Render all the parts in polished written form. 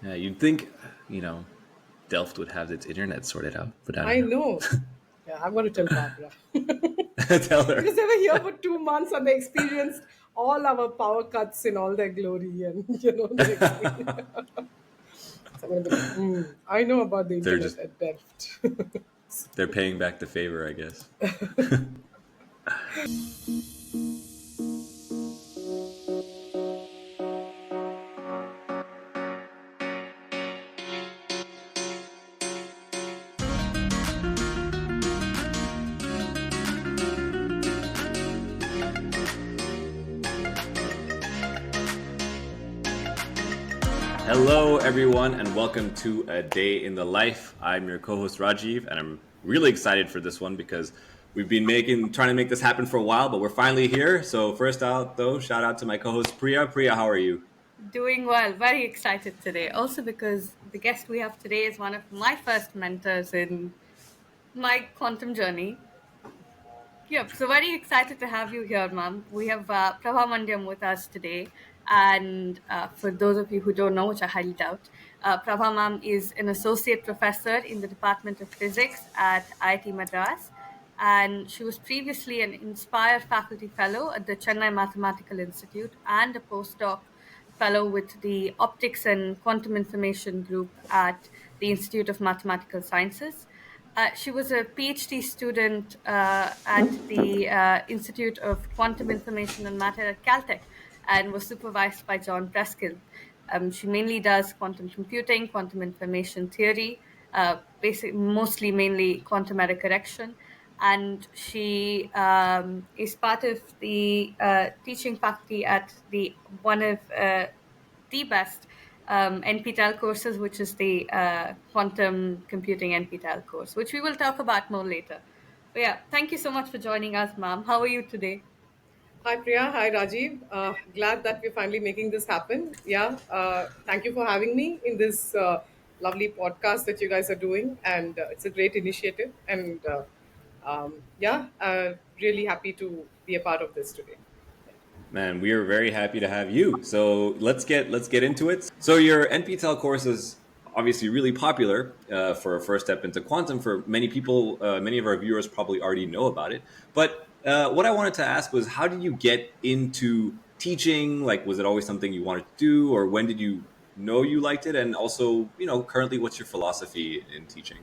Yeah, you'd think, you know, Delft would have its internet sorted out, but I don't I know. know. Yeah, I'm going to tell Barbara. Tell her. Because they were here for 2 months and they experienced all our power cuts in all their glory and, they experienced. So I'm going to be like, I know about the They're internet just at Delft. they're paying back the favor, I guess. Hello, everyone, and welcome to A Day in the Life. I'm your co-host Rajiv, and I'm really excited for this one because we've been trying to make this happen for a while, but we're finally here. So first out, though, shout out to my co-host Priya. Priya, how are you? Doing well, very excited today. Also, because the guest we have today is one of my first mentors in my quantum journey. Yep, so very excited to have you here, ma'am. We have Prabha Mandayam with us today. And for those of you who don't know, which I highly doubt, Prabha ma'am is an associate professor in the Department of Physics at IIT Madras. And she was previously an Inspire faculty fellow at the Chennai Mathematical Institute and a postdoc fellow with the Optics and Quantum Information Group at the Institute of Mathematical Sciences. She was a PhD student at the Institute of Quantum Information and Matter at Caltech and was supervised by John Preskill. She mainly does quantum computing, quantum information theory, mostly mainly quantum error correction. And she is part of the teaching faculty at the one of the best NPTEL courses, which is the quantum computing NPTEL course, which we will talk about more later. But yeah, thank you so much for joining us, ma'am. How are you today? Hi, Priya. Hi, Rajiv. Glad that we're finally making this happen. Yeah. Thank you for having me in this lovely podcast that you guys are doing. And it's a great initiative. And yeah, really happy to be a part of this today. Man, we are very happy to have you. So let's get into it. So your NPTEL course is obviously really popular for a first step into quantum. For many people, many of our viewers probably already know about it. But what I wanted to ask was, how did you get into teaching? Like, was it always something you wanted to do, or when did you know you liked it? And also, currently, what's your philosophy in teaching?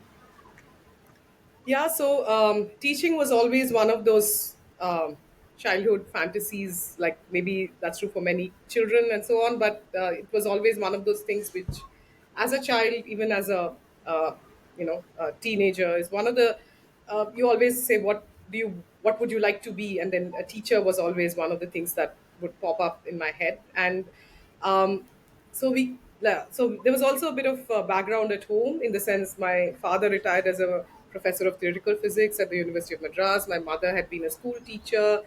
Yeah, so teaching was always one of those childhood fantasies, like maybe that's true for many children and so on, but it was always one of those things which, as a child, even as a teenager, is one of the, you always say, what would you like to be? And then a teacher was always one of the things that would pop up in my head. And um, so there was also a bit of background at home, in the sense my father retired as a professor of theoretical physics at the University of Madras. My mother had been a school teacher.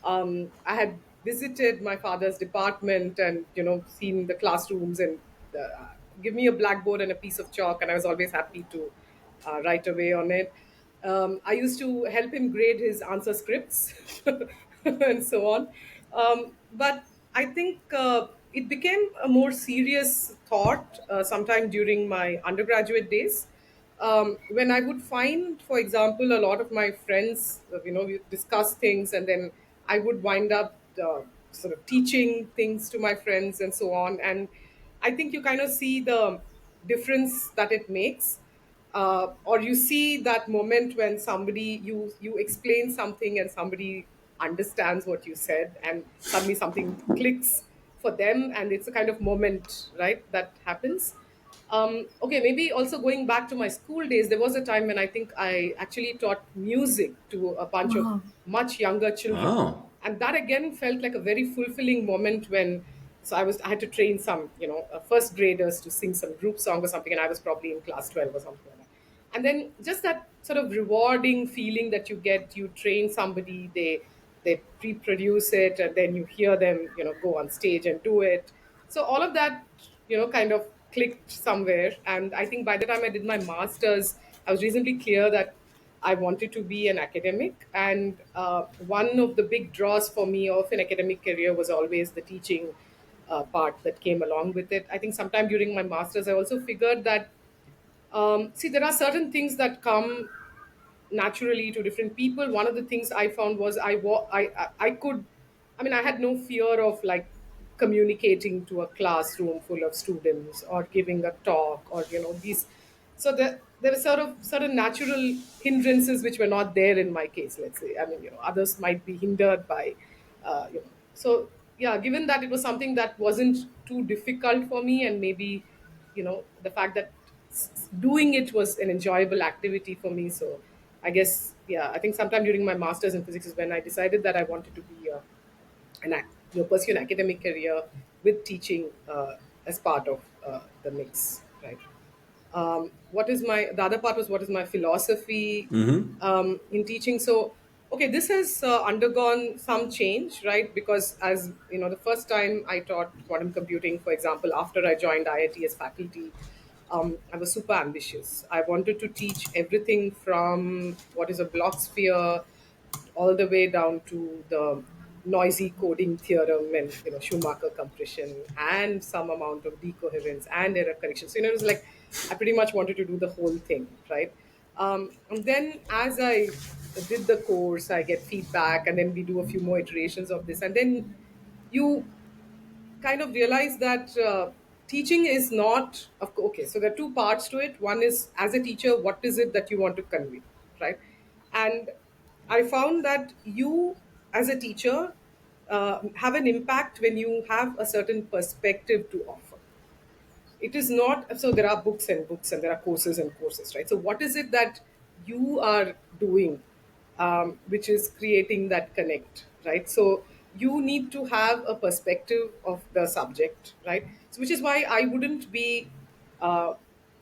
I had visited my father's department and seen the classrooms, and give me a blackboard and a piece of chalk, and I was always happy to write away on it. I used to help him grade his answer scripts and so on. But I think it became a more serious thought sometime during my undergraduate days, when I would find, for example, a lot of my friends, we discuss things, and then I would wind up sort of teaching things to my friends and so on. And I think you kind of see the difference that it makes, or you see that moment when somebody you explain something and somebody understands what you said, and suddenly something clicks for them, and it's a kind of moment, right, that happens. Okay, maybe also going back to my school days, there was a time when I think I actually taught music to a bunch of Wow. much younger children, Oh, and that again felt like a very fulfilling moment when. So I had to train some first graders to sing some group song or something, and I was probably in class 12 or something like that. And then just that sort of rewarding feeling that you get, you train somebody, they reproduce it, and then you hear them go on stage and do it. So all of that kind of clicked somewhere. And I think by the time I did my masters, I was reasonably clear that I wanted to be an academic. And one of the big draws for me of an academic career was always the teaching, part that came along with it. I think sometime during my masters, I also figured that see, there are certain things that come naturally to different people. One of the things I found was I could, I mean, I had no fear of like communicating to a classroom full of students or giving a talk or these. So there were sort of certain natural hindrances which were not there in my case. Let's say, I mean, others might be hindered by, So yeah, given that it was something that wasn't too difficult for me, and maybe the fact that doing it was an enjoyable activity for me. So I guess, yeah, I think sometime during my masters in physics is when I decided that I wanted to be pursue an academic career with teaching as part of the mix, right? What is my The other part was, what is my philosophy in teaching? So okay, this has undergone some change, right? Because, as you know, the first time I taught quantum computing, for example, after I joined IIT as faculty, I was super ambitious. I wanted to teach everything from what is a block sphere all the way down to the noisy coding theorem and Schumacher compression and some amount of decoherence and error correction. So it was like I pretty much wanted to do the whole thing, right? And then as I did the course, I get feedback, and then we do a few more iterations of this, and then you kind of realize that teaching is not okay. So there are two parts to it. One is, as a teacher, what is it that you want to convey, right? And I found that you, as a teacher, have an impact when you have a certain perspective to offer. It is not, so there are books and books, and there are courses and courses, right? So what is it that you are doing, which is creating that connect, right? So you need to have a perspective of the subject, right? So which is why I wouldn't be uh,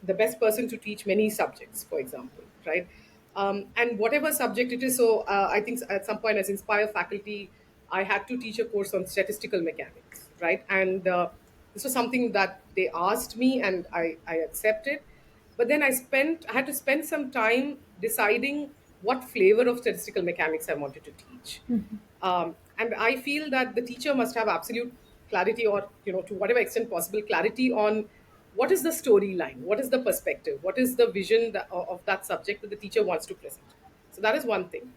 the best person to teach many subjects, for example, right? And whatever subject it is. So I think at some point, as Inspire faculty, I had to teach a course on statistical mechanics, right? And this was something that they asked me, and I accepted. But then I had to spend some time deciding what flavor of statistical mechanics I wanted to teach. And I feel that the teacher must have absolute clarity, or to whatever extent possible, clarity on what is the storyline, what is the perspective, what is the vision of that subject that the teacher wants to present. So that is one thing.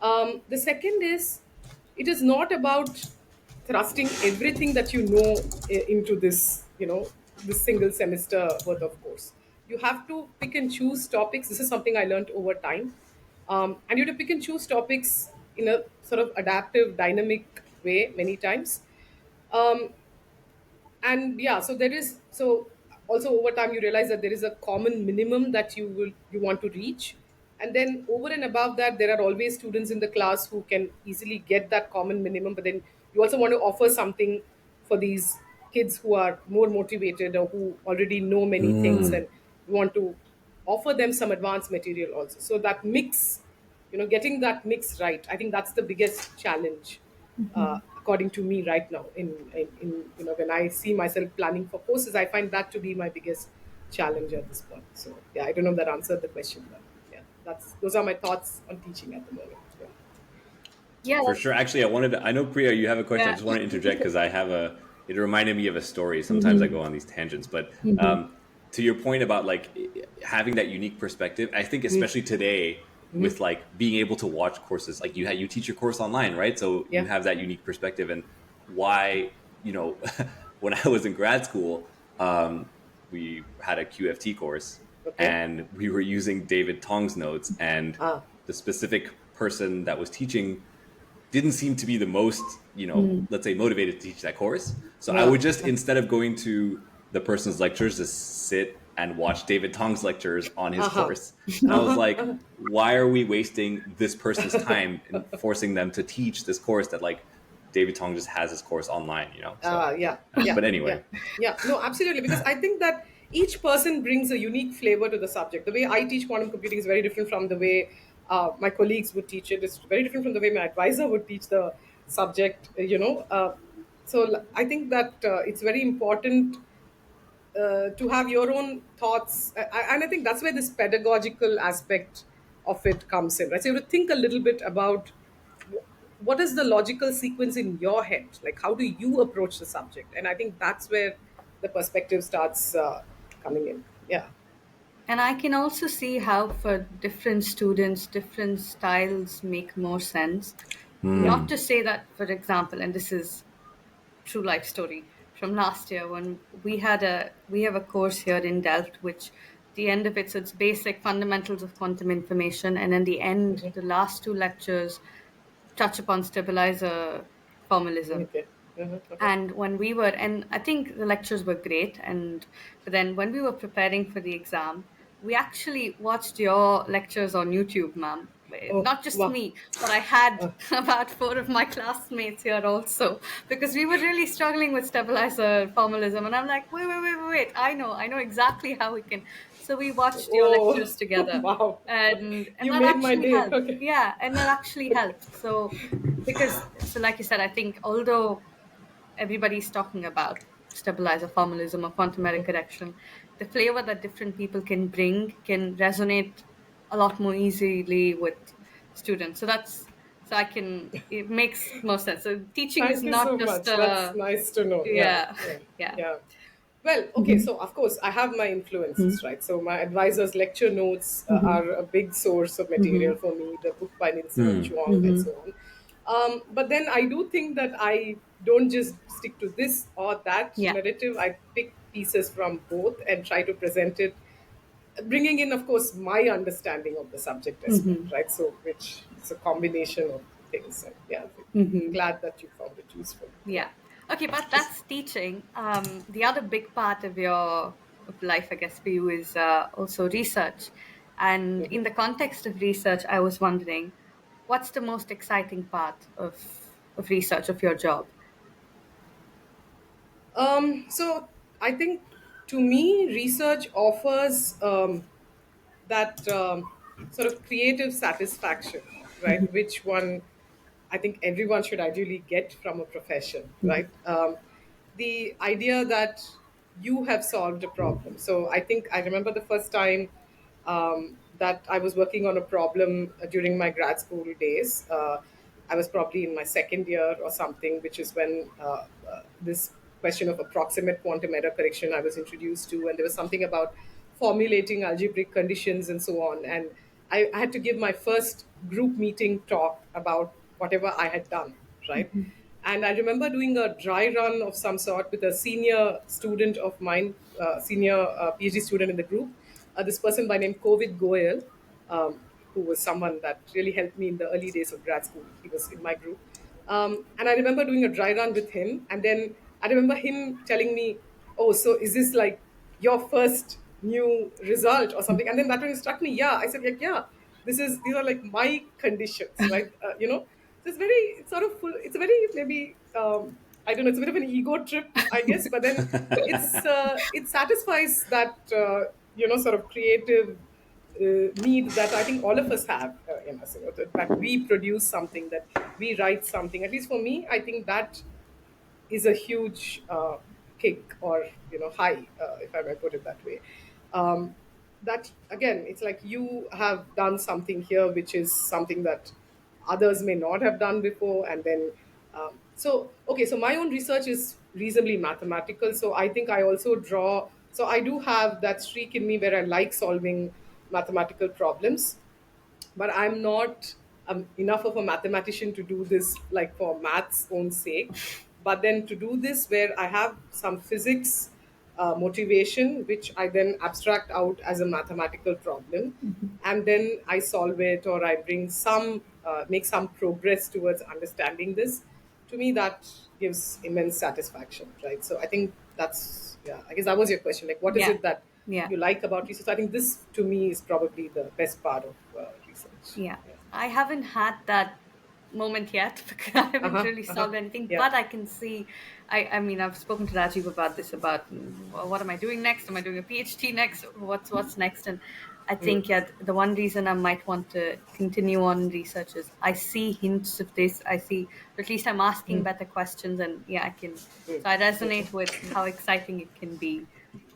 The second is, it is not about thrusting everything that you know into this single semester worth of course. You have to pick and choose topics. This is something I learned over time. And you have to pick and choose topics in a sort of adaptive, dynamic way many times. Um, and yeah, so there is, so also over time you realize that there is a common minimum that you want to reach, and then over and above that, there are always students in the class who can easily get that common minimum, but then you also want to offer something for these kids who are more motivated or who already know many things, and you want to offer them some advanced material also. So that mix, getting that mix right, I think that's the biggest challenge, according to me right now. In when I see myself planning for courses, I find that to be my biggest challenge at this point. So yeah, I don't know if that answered the question, but yeah, those are my thoughts on teaching at the moment. Yeah. Yeah, For sure. Actually, I know, Priya, you have a question. I yeah. just want to interject because it reminded me of a story. Sometimes I go on these tangents, but to your point about like having that unique perspective, I think especially today with like being able to watch courses, like you teach your course online, right? So you Yeah. have that unique perspective, and why, when I was in grad school, we had a QFT course Okay. and we were using David Tong's notes, and Ah. the specific person that was teaching didn't seem to be the most, let's say, motivated to teach that course. So I Ah. would just, instead of going to the person's lectures, just sit and watch David Tong's lectures on his Uh-huh. course. And I was like, why are we wasting this person's time and forcing them to teach this course that like David Tong just has his course online? So, Yeah, yeah, but yeah, anyway, yeah. No, absolutely. Because I think that each person brings a unique flavor to the subject. The way I teach quantum computing is very different from the way my colleagues would teach it. It's very different from the way my advisor would teach the subject. So I think that it's very important to have your own thoughts, and I think that's where this pedagogical aspect of it comes in, right? So you have to think a little bit about what is the logical sequence in your head? Like, how do you approach the subject? And I think that's where the perspective starts coming in. Yeah. And I can also see how for different students, different styles make more sense. Yeah. Not to say that, for example, and this is true life story from last year when we have a course here in Delft, which the end of it, so it's basic fundamentals of quantum information, and in the end, the last two lectures touch upon stabilizer formalism. Okay. Okay. And when we were, and I think the lectures were great, and but then when we were preparing for the exam, we actually watched your lectures on YouTube, ma'am. Oh, Not just wow. me, but I had about four of my classmates here also, because we were really struggling with stabilizer formalism, and I'm like, wait, I know exactly how we can. So we watched your Oh, lectures together, wow. and You that made my actually day. helped. Okay. Yeah, and that actually helped. So because, so like you said, I think although everybody's talking about stabilizer formalism or quantum error correction, the flavor that different people can bring can resonate a lot more easily with students. So that's, so I can, it makes more sense. So teaching is Thank you not so just much. That's a, nice to know. Yeah, yeah, yeah, yeah. yeah. Well, okay, so of course, I have my influences, right? So my advisor's lecture notes are a big source of material for me, the book by Nielsen Chuang, and so on. But then I do think that I don't just stick to this or that Yeah. narrative. I pick pieces from both and try to present it, bringing in, of course, my understanding of the subject as well, right? So, which is a combination of things. And yeah, glad that you found it useful. Yeah. Yeah. Okay, but that's teaching. The other big part of your of life, I guess, for you is also research. And in the context of research, I was wondering, what's the most exciting part of research of your job? So I think to me, research offers that sort of creative satisfaction, right? Which one I think everyone should ideally get from a profession, right? The idea that you have solved a problem. So I think I remember the first time that I was working on a problem during my grad school days. I was probably in my second year or something, which is when this question of approximate quantum error correction I was introduced to, and there was something about formulating algebraic conditions and so on. And I had to give my first group meeting talk about whatever I had done, right? And I remember doing a dry run of some sort with a senior student of mine, senior PhD student in the group, this person by name Kovid Goyal, who was someone that really helped me in the early days of grad school. He was in my group. And I remember doing a dry run with him. And then I remember him telling me, oh, so is this like your first new result or something? And then that really struck me. Yeah, I said, like, yeah, these are like my conditions, right? So it's very, it's sort of full, it's a very, maybe, I don't know, it's a bit of an ego trip, I guess, but then it satisfies that, sort of creative need that I think all of us have in us, that we produce something, that we write something. At least for me, I think that is a huge kick, or high, if I may put it that way. That again, it's like you have done something here, which is something that others may not have done before, and then so okay. So my own research is reasonably mathematical. So I think I also draw. So I do have that streak in me where I like solving mathematical problems, but I'm not enough of a mathematician to do this like for math's own sake. But then to do this where I have some physics motivation, which I then abstract out as a mathematical problem, and then I solve it, or I bring some make some progress towards understanding this. To me, that gives immense satisfaction, right? So I think that's, yeah, I guess that was your question. Like, what is Yeah. it that Yeah. you like about research? I think this, to me, is probably the best part of research. Yeah, Yeah. I haven't had that moment yet because I Uh haven't huh. really Uh huh. solved anything. Yeah. But I can see, I mean, I've spoken to Rajiv about this, about what am I doing next? Am I doing a PhD next? What's next? And I think, yeah, the one reason I might want to continue on research is I see hints of this. I see, or at least I'm asking better questions, and yeah, I can. So I resonate with how exciting it can be,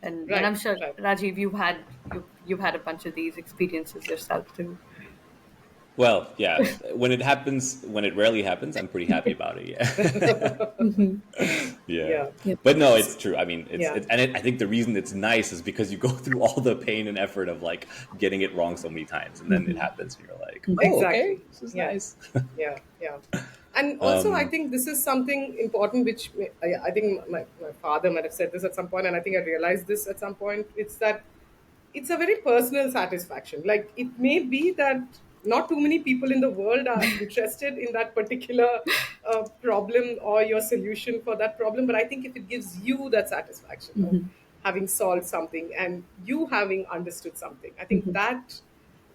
and I'm Right. sure Right. Rajiv, you've had a bunch of these experiences yourself too. Well, yeah. When it happens, when it rarely happens, I'm pretty happy about it. Yeah. Hmm. Yeah. Yeah. Yep. But no, it's true. I mean, Yeah. I think the reason it's nice is because you go through all the pain and effort of like getting it wrong so many times, and then it Hmm. happens, and you're like, Hmm. oh, okay, Exactly. this is Yeah. nice. Yeah. Yeah. And also, I think this is something important, which I think my father might have said this at some point, and I think I realized this at some point. It's that it's a very personal satisfaction. Like, it may be that not too many people in the world are interested in that particular problem or your solution for that problem, but I think if it gives you that satisfaction of Hmm. having solved something and you having understood something, I think Hmm. that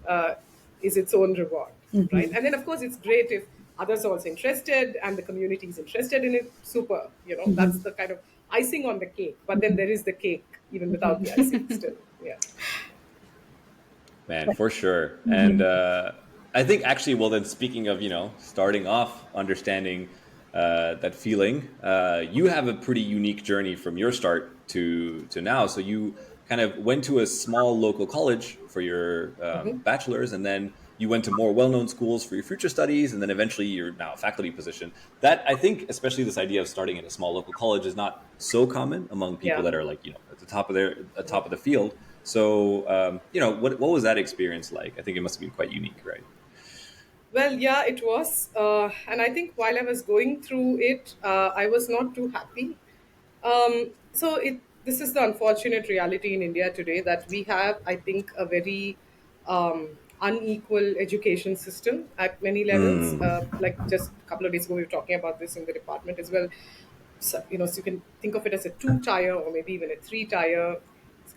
uh, is its own reward, right? Hmm. And then, of course, it's great if others are also interested and the community is interested in it. Super, that's Hmm. the kind of icing on the cake. But then there is the cake even without the icing still. Yeah. Man, for sure. And Hmm. I think actually, well, then speaking of, starting off understanding that feeling, you have a pretty unique journey from your start to now. So you kind of went to a small local college for your Hmm. bachelor's, and then you went to more well-known schools for your future studies, and then eventually you're now a faculty position. That I think, especially this idea of starting at a small local college, is not so common among people Yeah. that are like at the top of top of the field. So what was that experience like? I think it must have been quite unique, right? Well, yeah, it was. And I think while I was going through it, I was not too happy. This is the unfortunate reality in India today that we have, I think, a very unequal education system at many levels. Like just a couple of days ago, we were talking about this in the department as well. So you can think of it as a two-tier or maybe even a three-tier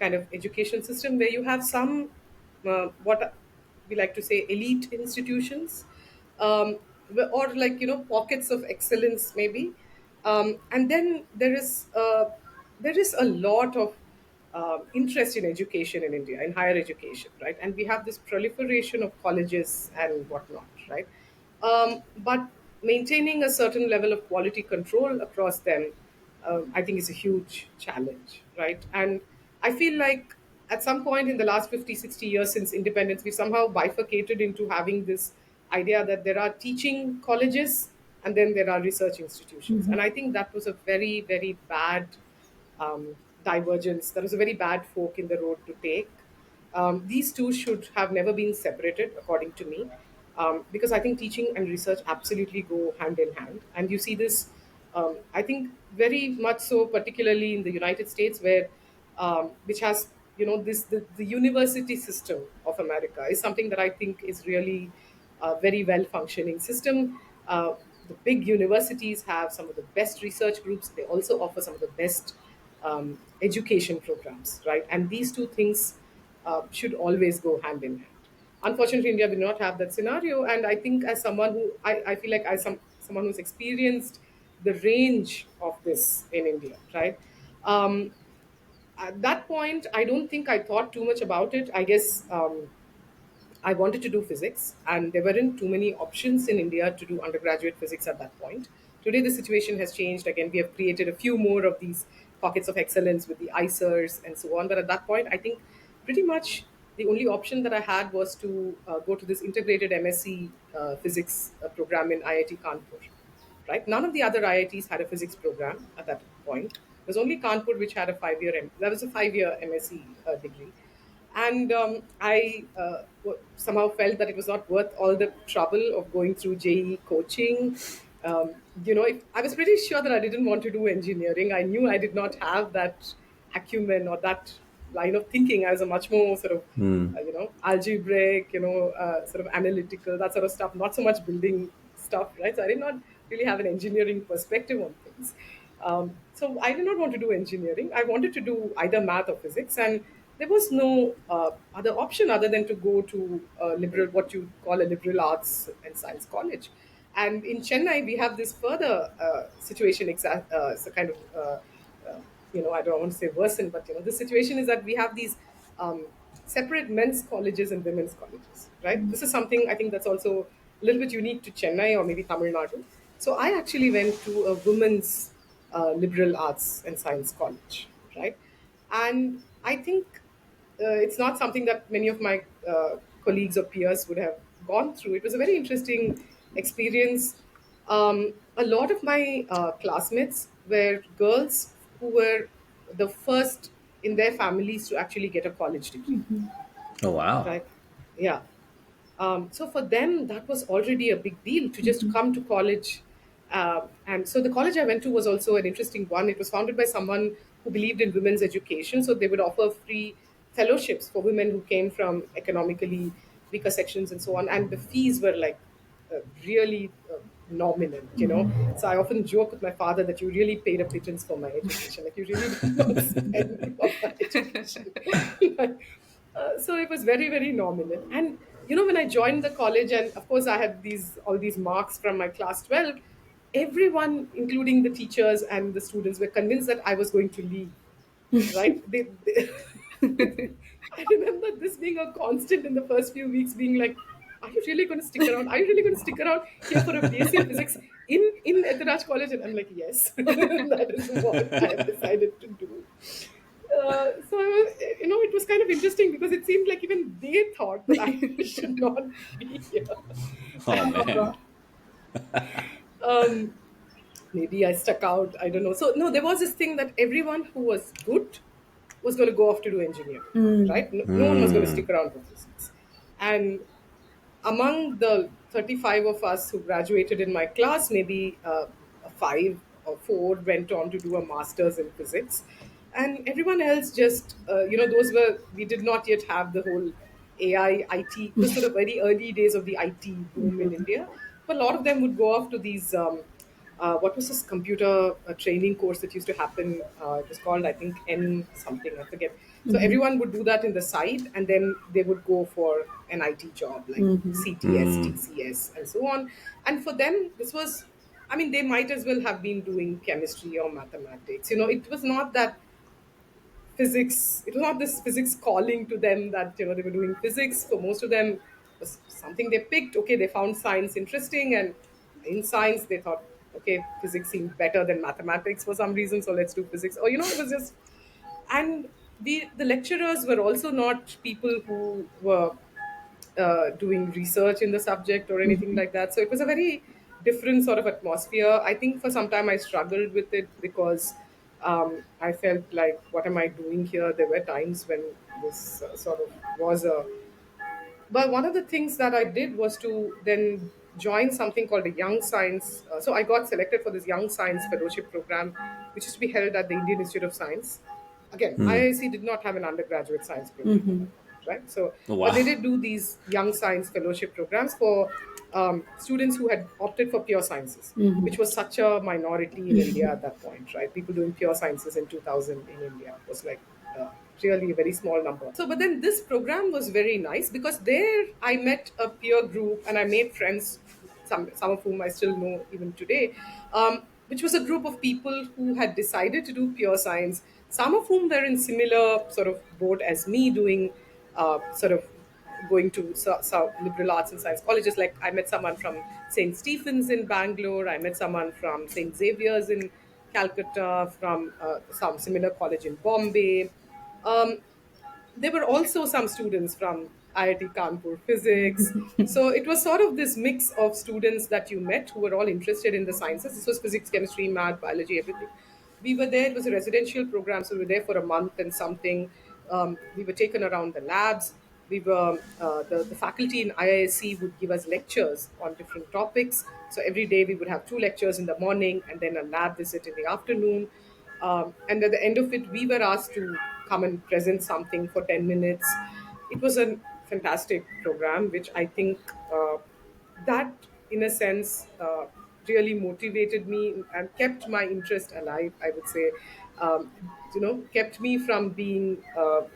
kind of education system where you have some what we like to say elite institutions, or like pockets of excellence maybe, and then there is a lot of interest in education in India, in higher education, right? And we have this proliferation of colleges and whatnot, right? But maintaining a certain level of quality control across them, I think, is a huge challenge, right? And I feel like at some point in the last 50, 60 years since independence, we somehow bifurcated into having this idea that there are teaching colleges and then there are research institutions. Hmm. And I think that was a very, very bad divergence. That was a very bad fork in the road to take. These two should have never been separated, according to me, because I think teaching and research absolutely go hand in hand. And you see this, I think, very much so, particularly in the United States, where which has this the university system of America is something that I think is really a very well functioning system. The big universities have some of the best research groups. They also offer some of the best education programs, right? And these two things should always go hand in hand. Unfortunately, India will not have that scenario, and I think as someone who I feel like as someone who's experienced the range of this in India, right? Um, at that point, I don't think I thought too much about it. I guess I wanted to do physics, and there weren't too many options in India to do undergraduate physics at that point. Today, the situation has changed. Again, we have created a few more of these pockets of excellence with the ICERs and so on. But at that point, I think pretty much the only option that I had was to go to this integrated MSc physics program in IIT Kanpur, right? None of the other IITs had a physics program at that point. It was only Kanpur which had a 5 year, that was a 5 year MSc degree. And somehow felt that it was not worth all the trouble of going through JE coaching. I was pretty sure that I didn't want to do engineering. I knew I did not have that acumen or that line of thinking. I was a much more sort of algebraic, sort of analytical, that sort of stuff, not so much building stuff, right? So I did not really have an engineering perspective on things. So I did not want to do engineering. I wanted to do either math or physics, and there was no other option other than to go to what you call a liberal arts and science college. And in Chennai, we have this further situation, it's a kind of I don't want to say worsen, but the situation is that we have these um, separate men's colleges and women's colleges, right? This is something I think that's also a little bit unique to Chennai or maybe Tamil Nadu. So I actually went to a women's liberal arts and science college, right? And I think it's not something that many of my colleagues or peers would have gone through. It was a very interesting experience. A lot of my classmates were girls who were the first in their families to actually get a college degree, Oh wow. right? Yeah. So for them, that was already a big deal to just come to college. And so the college I went to was also an interesting one. It was founded by someone who believed in women's education. So they would offer free fellowships for women who came from economically weaker sections and so on. And the fees were like really nominal. So I often joke with my father that you really paid a pittance for my education. Like you really did not spend on my education. So it was very, very nominal. And when I joined the college, and of course I had these all these marks from my class 12, everyone, including the teachers and the students, were convinced that I was going to leave. Right? I remember this being a constant in the first few weeks, being like, "Are you really going to stick around? Are you really going to stick around here for a BSc in physics in Etharaj College?" And I'm like, "Yes, that is what I have decided to do." So it was kind of interesting because it seemed like even they thought that I should not be here. Oh man. um, Maybe I stuck out. I don't know. So no, there was this thing that everyone who was good was going to go off to do engineering, right? No one was going to stick around for physics. And among the 35 of us who graduated in my class, maybe five or four went on to do a master's in physics. And everyone else just, those were, we did not yet have the whole AI, IT, it was sort of very early days of the IT boom in India. But a lot of them would go off to these what was this computer training course that used to happen? It was called, I think, N something, I forget. So everyone would do that in the side, and then they would go for an IT job like CTS, TCS, and so on. And for them, this was, I mean, they might as well have been doing chemistry or mathematics. It was not that physics, it was not this physics calling to them that they were doing physics. For most of them, it was something they picked. Okay, they found science interesting, and in science they thought, okay, physics seemed better than mathematics for some reason, so let's do physics. Or it was just, and the lecturers were also not people who were doing research in the subject or anything like that. So it was a very different sort of atmosphere. I think for some time I struggled with it because I felt like, what am I doing here? There were times when this sort of was a. But one of the things that I did was to then join something called a Young Science. So I got selected for this Young Science Fellowship program, which is to be held at the Indian Institute of Science. Again, IISc did not have an undergraduate science program at that point, right? So, Oh but they wow. did do these Young Science Fellowship programs for students who had opted for pure sciences, which was such a minority in India at that point, right? People doing pure sciences in 2000 in India was like uh, really a very small number. So, but then this program was very nice because there I met a peer group and I made friends, some of whom I still know even today, which was a group of people who had decided to do pure science. Some of whom were in similar sort of boat as me, doing sort of going to liberal arts and science colleges. Like I met someone from St. Stephen's in Bangalore. I met someone from St. Xavier's in Calcutta, from some similar college in Bombay. Um, there were also some students from IIT Kanpur physics. So it was sort of this mix of students that you met who were all interested in the sciences. This was physics, chemistry, math, biology, everything. We were there, it was a residential program, so we were there for a month and something. We were taken around the labs. We were the faculty in IISc would give us lectures on different topics. So every day we would have two lectures in the morning and then a lab visit in the afternoon. And at the end of it, we were asked to come and present something for 10 minutes. It was a fantastic program, which I think that, in a sense, really motivated me and kept my interest alive, I would say. Kept me from being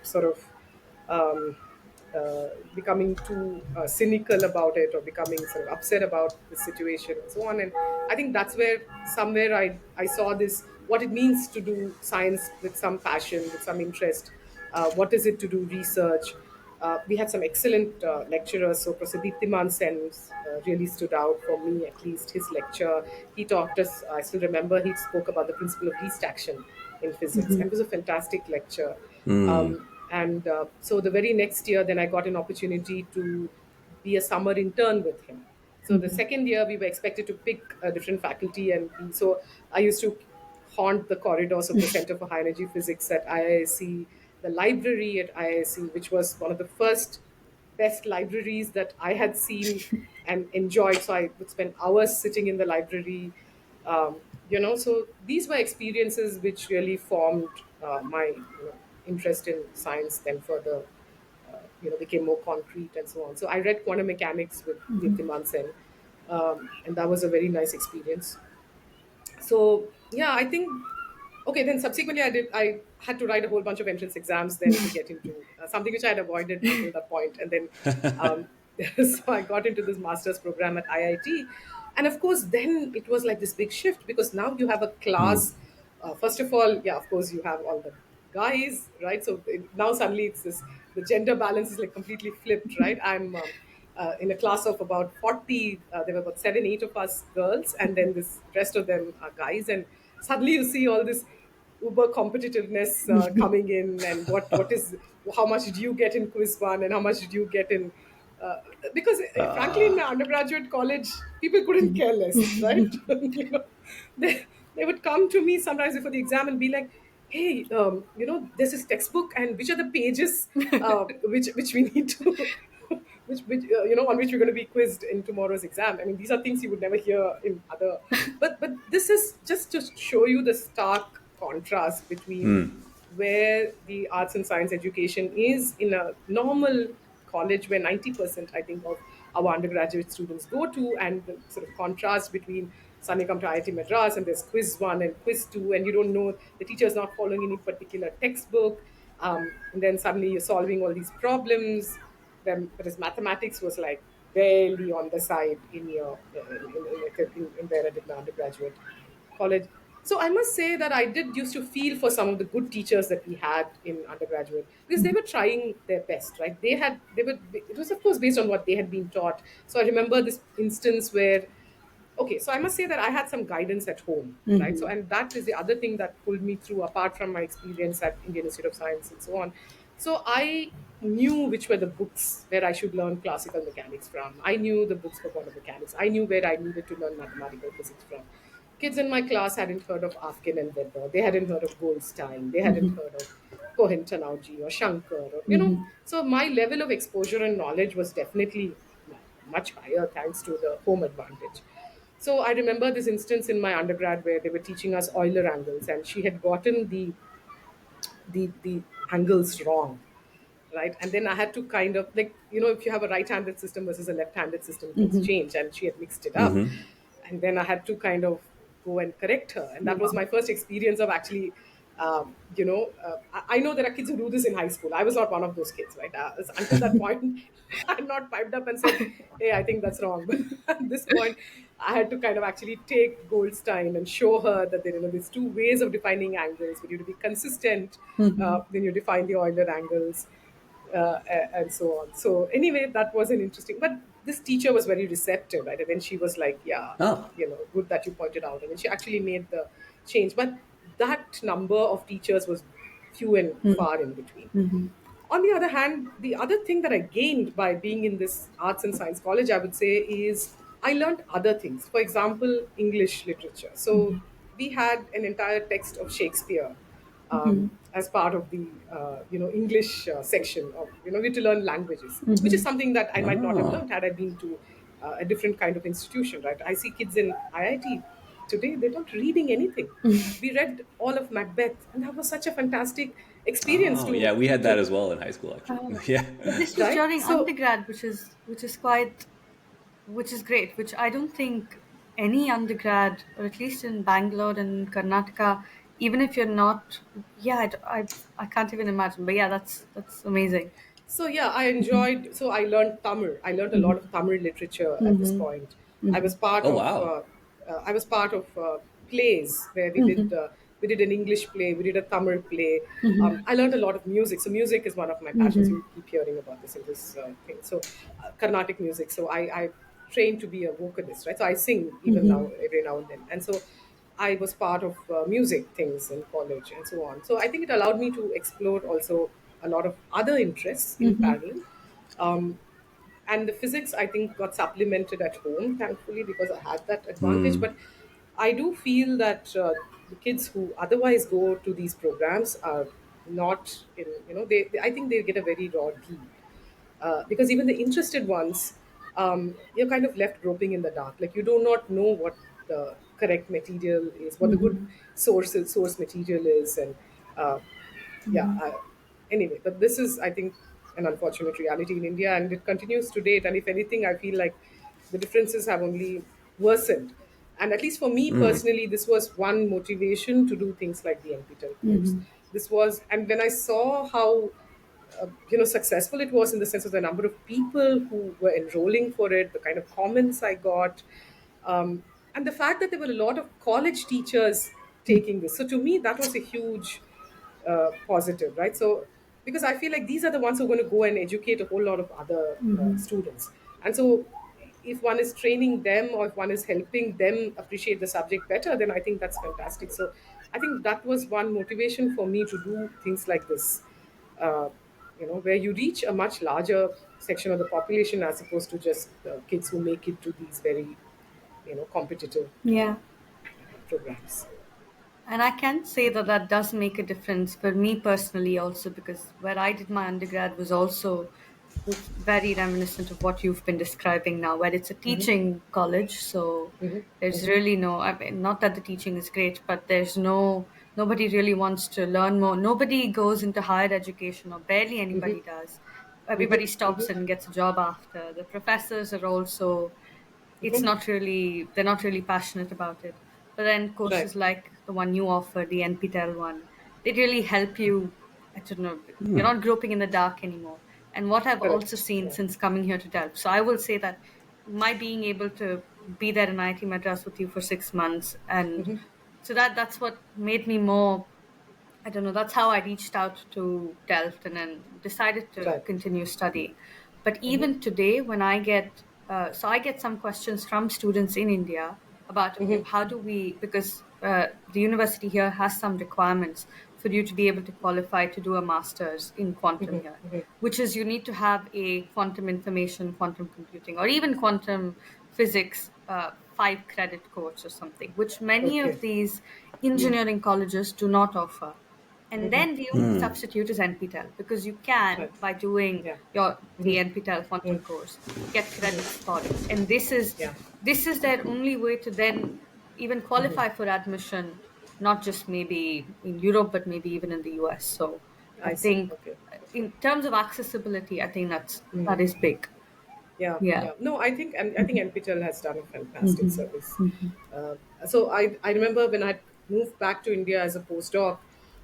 sort of um, becoming too cynical about it or becoming sort of upset about the situation and so on. And I think that's where somewhere I saw this, what it means to do science with some passion, with some interest. What is it to do research? We had some excellent lecturers. So Professor Deeptiman Sen really stood out for me, at least his lecture. He taught us, I still remember, he spoke about the principle of least action in physics. And it was a fantastic lecture. And so the very next year, then I got an opportunity to be a summer intern with him. So the second year, we were expected to pick a different faculty, and so I used to haunt the corridors of the Center for High Energy Physics at IISc, the library at IISc, which was one of the first best libraries that I had seen and enjoyed. So I would spend hours sitting in the library. So these were experiences which really formed my interest in science. Then further, became more concrete and so on. So I read quantum mechanics with Dipti Sen, and that was a very nice experience. So yeah, I think okay. Then subsequently, I had to write a whole bunch of entrance exams then to get into something which I had avoided until that point, and then um, so I got into this master's program at IIT, and of course, then it was like this big shift because now you have a class. First of all, yeah, of course, you have all the guys, right? So now suddenly it's this the gender balance is like completely flipped, right? I'm in a class of about 40, there were about 7, 8 of us girls, and then this rest of them are guys. And suddenly you see all this uber competitiveness coming in, and what is how much did you get in quiz one, and how much did you get in uh, because frankly in my undergraduate college people couldn't care less, right? They would come to me sometimes before the exam and be like, hey, there's this textbook, and which are the pages which we need to on which we're going to be quizzed in tomorrow's exam. I mean, these are things you would never hear in other, but this is just to show you the stark contrast between where the arts and science education is in a normal college where 90% I think of our undergraduate students go to, and the sort of contrast between suddenly come to IIT Madras and there's quiz one and quiz two, and you don't know, the teacher's not following any particular textbook, and then suddenly you're solving all these problems. Then whereas mathematics was like barely on the side in your in where I did my undergraduate college. So I must say that I did used to feel for some of the good teachers that we had in undergraduate because they were trying their best, right? They were it was of course based on what they had been taught. So I remember this instance where okay, so I must say that I had some guidance at home, right? So and that is the other thing that pulled me through apart from my experience at Indian Institute of Science and so on. So I knew which were the books where I should learn classical mechanics from. I knew the books for quantum mechanics. I knew where I needed to learn mathematical physics from. Kids in my class hadn't heard of Afkin and Weber. They hadn't heard of Goldstein. They hadn't heard of Cohen Tanauji or Shankar. So my level of exposure and knowledge was definitely much higher thanks to the home advantage. So I remember this instance in my undergrad where they were teaching us Euler angles, and she had gotten the angles wrong, right? And then I had to kind of like, if you have a right-handed system versus a left-handed system, things change, and she had mixed it up. And then I had to kind of go and correct her, and that was my first experience of actually. I know there are kids who do this in high school. I was not one of those kids, right? Until that point, I had not piped up and said, "Hey, I think that's wrong." But at this point, I had to kind of actually take Goldstein and show her that there's two ways of defining angles. But you have to be consistent when you define the Euler angles and so on. So anyway, that was an interesting. But this teacher was very receptive, right? And then she was like, "Yeah, Oh. good that you pointed out." And then she actually made the change. But that number of teachers was few and far in between. On the other hand, the other thing that I gained by being in this arts and science college, I would say, is I learned other things. For example, English literature. So we had an entire text of Shakespeare as part of the English section of we had to learn languages, which is something that I might not have Ah. learned had I been to a different kind of institution. Right? I see kids in IIT today; they're not reading anything. We read all of Macbeth, and that was such a fantastic experience Oh, yeah, we had that to as well in high school, actually. Oh, Yeah. but this was right. during So undergrad, which is great. Which I don't think any undergrad, or at least in Bangalore and Karnataka, even if you're not, yeah, I can't even imagine. But yeah, that's amazing. So yeah, I enjoyed. So I learned Tamil. I learned a lot of Tamil literature at this point. I was part Oh, of. wow. Plays where we did an English play, we did a Tamil play. I learned a lot of music. So music is one of my passions. You keep hearing about this in this thing. So Carnatic music. So I trained to be a vocalist, right? So I sing even now every now and then, and so I was part of music things in college and so on. So I think it allowed me to explore also a lot of other interests in parallel. And the physics, I think, got supplemented at home, thankfully, because I had that advantage. But I do feel that the kids who otherwise go to these programs are not in, I think they get a very raw deal. Because even the interested ones, you're kind of left groping in the dark. Like, you do not know what the correct material is, what the good source material is, and uh, yeah. Anyway, but this is, I think, an unfortunate reality in India, and it continues to date. And if anything, I feel like the differences have only worsened. And at least for me personally, this was one motivation to do things like the NPTEL course. This was, and when I saw how successful it was, in the sense of the number of people who were enrolling for it, the kind of comments I got, and the fact that there were a lot of college teachers taking this. So to me, that was a huge positive, right? So because I feel like these are the ones who are going to go and educate a whole lot of other students, and so if one is training them, or if one is helping them appreciate the subject better, then I think that's fantastic. So I think that was one motivation for me to do things like this, uh, where you reach a much larger section of the population, as opposed to just kids who make it to these very, competitive Yeah. programs. And I can say that that does make a difference for me personally also, because where I did my undergrad was also very reminiscent of what you've been describing now, where it's a teaching college. So there's really no, I mean, not that the teaching is great, but there's nobody really wants to learn more. Nobody goes into higher education, or barely anybody does. Everybody stops and gets a job after. The professors are also, it's not really, they're not really passionate about it. But then Right. courses like the one you offer, the NPTEL one, they really help you. I don't know, you're not groping in the dark anymore. And what I've also Correct. seen Yeah. since coming here to Delft, so I will say that my being able to be there in IIT Madras with you for 6 months, and so that's what made me more, I don't know, that's how I reached out to Delft and then decided to Right. continue study. But even today, when I get, so I get some questions from students in India about, okay, how do we, because the university here has some requirements for you to be able to qualify to do a master's in quantum here, which is you need to have a quantum information, quantum computing, or even quantum physics 5 credit course or something, which many of Okay. these engineering colleges do not offer. And then the only substitute is NPTEL, because you can, Right. by doing Yeah. the NPTEL quantum course, get credits for it. And Yeah. this is their only way to then even qualify for admission, not just maybe in Europe, but maybe even in the US. So I I see. think Okay. Okay. in terms of accessibility, I think that is big. Yeah, Yeah. yeah. No, I think NPTEL has done a fantastic service. So I remember when I moved back to India as a postdoc,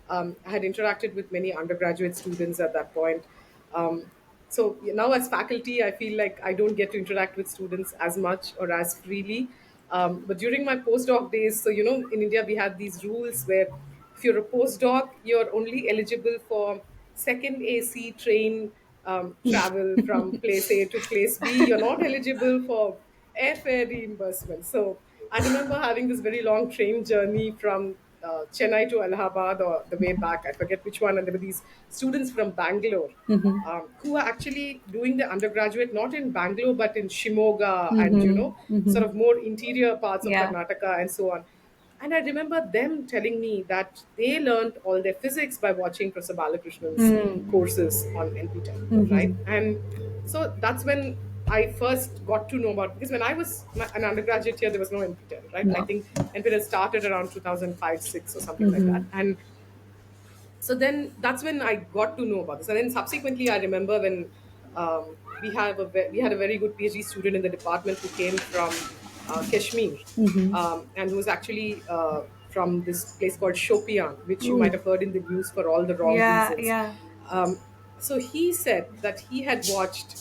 I had interacted with many undergraduate students at that point. Um, so now as faculty, I feel like I don't get to interact with students as much or as freely. But during my postdoc days, so in India we have these rules where if you're a postdoc, you're only eligible for second AC train travel from place A to place B. You're not eligible for airfare reimbursement. So I remember having this very long train journey from Chennai to Allahabad, or the way back, I forget which one. And there were these students from Bangalore who are actually doing the undergraduate not in Bangalore but in Shimoga, and sort of more interior parts of Yeah. Karnataka and so on. And I remember them telling me that they learned all their physics by watching Professor Balakrishnan's courses on NPTEL, right? And so that's when I first got to know about, because when I was an undergraduate here, there was no NPTEL, right? I No. think NPTEL started around 2005, 6 or something like that. And so then that's when I got to know about this. And then subsequently, I remember when we had a very good PhD student in the department who came from Kashmir, and who was actually from this place called Shopian, which you might Ooh. have heard in the news for all the wrong Yeah, reasons. yeah. Um, so he said that he had watched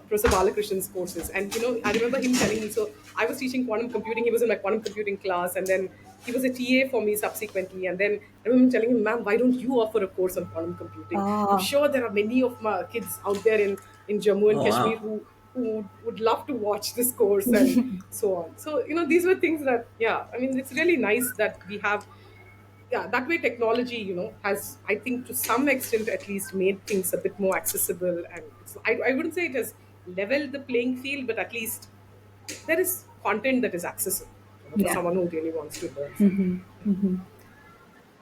Professor Balakrishnan's courses. And I remember him telling me, so I was teaching quantum computing, he was in my quantum computing class, and then he was a TA for me subsequently. And then I remember him telling him, ma'am, why don't you offer a course on quantum computing? I'm Ah. sure there are many of my kids out there in Jammu and Oh Kashmir wow. who would love to watch this course, and so on. So, these were things that, yeah, I mean, it's really nice that we have, yeah, that way technology has, I think, to some extent at least, made things a bit more accessible. And I wouldn't say it has level the playing field, but at least there is content that is accessible, for Yeah. someone who really wants to learn something.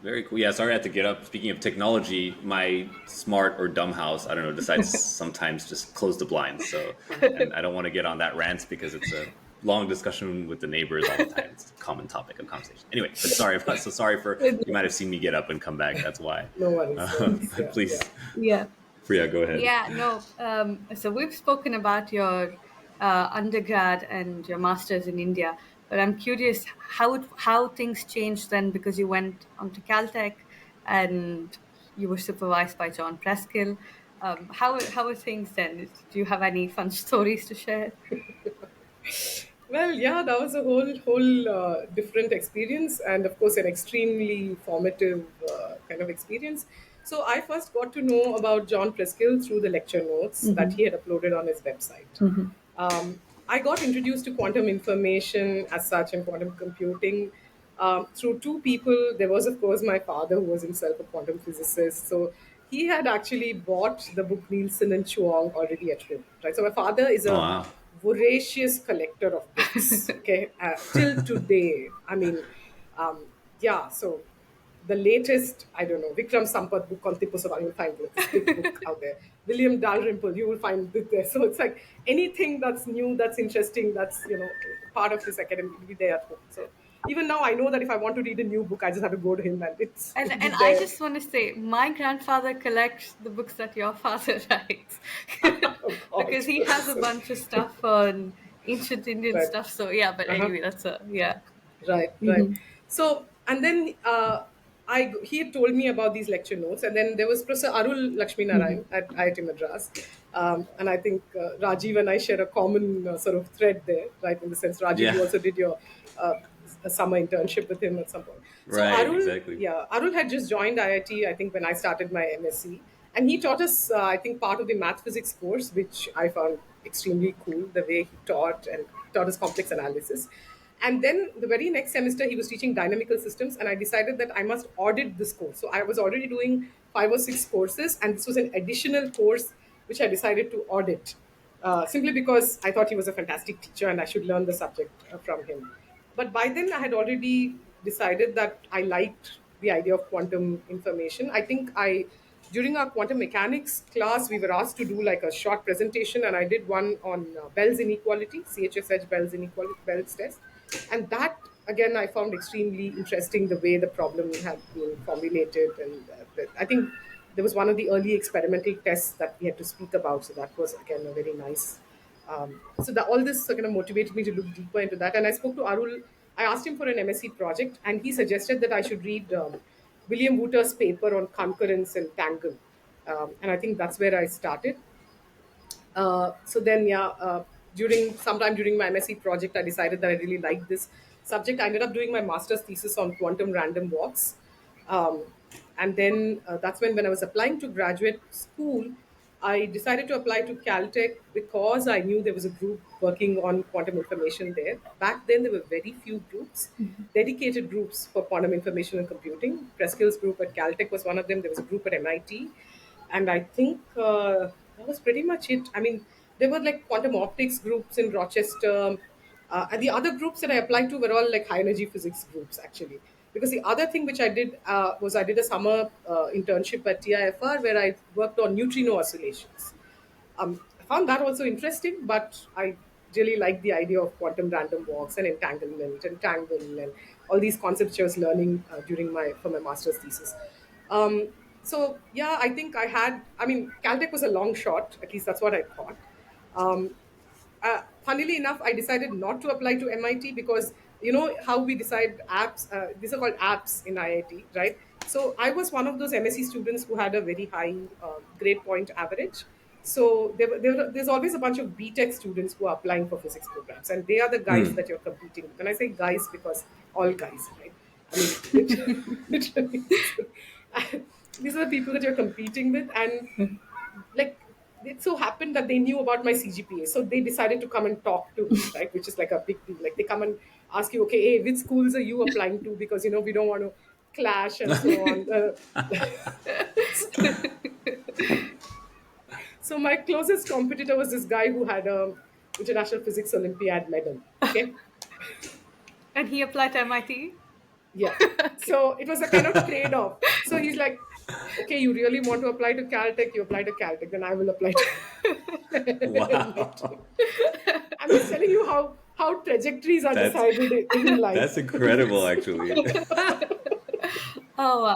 Very cool. Yeah, sorry I had to get up. Speaking of technology, my smart or dumb house, I don't know, decides sometimes just close the blinds. So, and I don't want to get on that rant because it's a long discussion with the neighbors all the time. It's a common topic of conversation. Anyway, but sorry, so sorry for, you might have seen me get up and come back. That's why. No worries, no worries. Yeah, yeah. Please, Yeah. Priya, go ahead. Yeah, no. So we've spoken about your undergrad and your master's in India, but I'm curious how things changed then because you went on to Caltech and you were supervised by John Preskill. How are things then? Do you have any fun stories to share? Well, yeah, that was a whole different experience, and of course, an extremely formative kind of experience. So, I first got to know about John Preskill through the lecture notes that he had uploaded on his website. I got introduced to quantum information as such and quantum computing through two people. There was, of course, my father, who was himself a quantum physicist. So he had actually bought the book Nielsen and Chuang already at home. Right. So my father is Oh, a wow. voracious collector of books. Okay, till today. I mean, yeah. So the latest, I don't know, Vikram Sampath book on Tipu Sultan, you'll find this big book out there. William Dalrymple, you will find it there. So it's like anything that's new, that's interesting, that's, part of his academy will be there at home. So even now, I know that if I want to read a new book, I just have to go to him and it'll be And I there. just want to say, my grandfather collects the books that your father writes Oh God. because he has a bunch of stuff on ancient Indian Right. stuff. So yeah, but Uh-huh. anyway, that's a yeah. Right, right. So, and then he had told me about these lecture notes, and then there was Professor Arul Lakshmi Narayan at IIT Madras, and I think Rajiv and I share a common sort of thread there, right? In the sense, Rajiv, you Yeah, also did your a summer internship with him at some point. So right, Arul, exactly. yeah, Arul had just joined IIT, I think, when I started my MSc, and he taught us, I think, part of the math physics course, which I found extremely cool, the way he taught and taught us complex analysis. And then the very next semester, he was teaching dynamical systems, and I decided that I must audit this course. So I was already doing 5 or 6 courses, and this was an additional course which I decided to audit, simply because I thought he was a fantastic teacher and I should learn the subject from him. But by then, I had already decided that I liked the idea of quantum information. I think during our quantum mechanics class, we were asked to do like a short presentation, and I did one on Bell's inequality, CHSH Bell's inequality, Bell's test. And that, again, I found extremely interesting the way the problem had been formulated. And I think there was one of the early experimental tests that we had to speak about. So that was, again, a very nice so all this kind of motivated me to look deeper into that. And I spoke to Arul. I asked him for an MSc project, and he suggested that I should read William Wooter's paper on concurrence and tangle. And I think that's where I started. So then, yeah, during sometime during my MSc project, I decided that I really liked this subject. I ended up doing my master's thesis on quantum random walks, um, and then that's when I was applying to graduate school, I decided to apply to Caltech because I knew there was a group working on quantum information there. Back then, there were very few groups, dedicated groups for quantum information and computing. Preskill's group at Caltech was one of them. There was a group at MIT, and I think that was pretty much it. I mean, there were like quantum optics groups in Rochester, and the other groups that I applied to were all like high energy physics groups actually. Because the other thing which I did was I did a summer internship at TIFR where I worked on neutrino oscillations. I found that also interesting, but I really liked the idea of quantum random walks and entanglement and tangle and all these concepts I was learning during for my master's thesis. So yeah, I think I had. I mean, Caltech was a long shot. At least that's what I thought. Um, Funnily enough, I decided not to apply to MIT because you know how we decide apps. These are called apps in IIT, right? So I was one of those MSc students who had a very high grade point average. So there's always a bunch of BTech students who are applying for physics programs, and they are the guys that you're competing with. And I say guys because all guys, right? I mean, literally. These are the people that you're competing with, and like it so happened that they knew about my CGPA, so they decided to come and talk to me, right? Which is like a big deal. Like they come and ask you, okay, hey, which schools are you applying to? Because we don't want to clash and so on. So my closest competitor was this guy who had a International Physics Olympiad medal. Okay. And he applied to MIT? Yeah. Okay. So it was a kind of trade off. So he's like, okay, you really want to apply to Caltech, you apply to Caltech, then I will apply to MIT. Wow. I'm just telling you how trajectories are That's decided in life. that's incredible, actually. Oh, wow.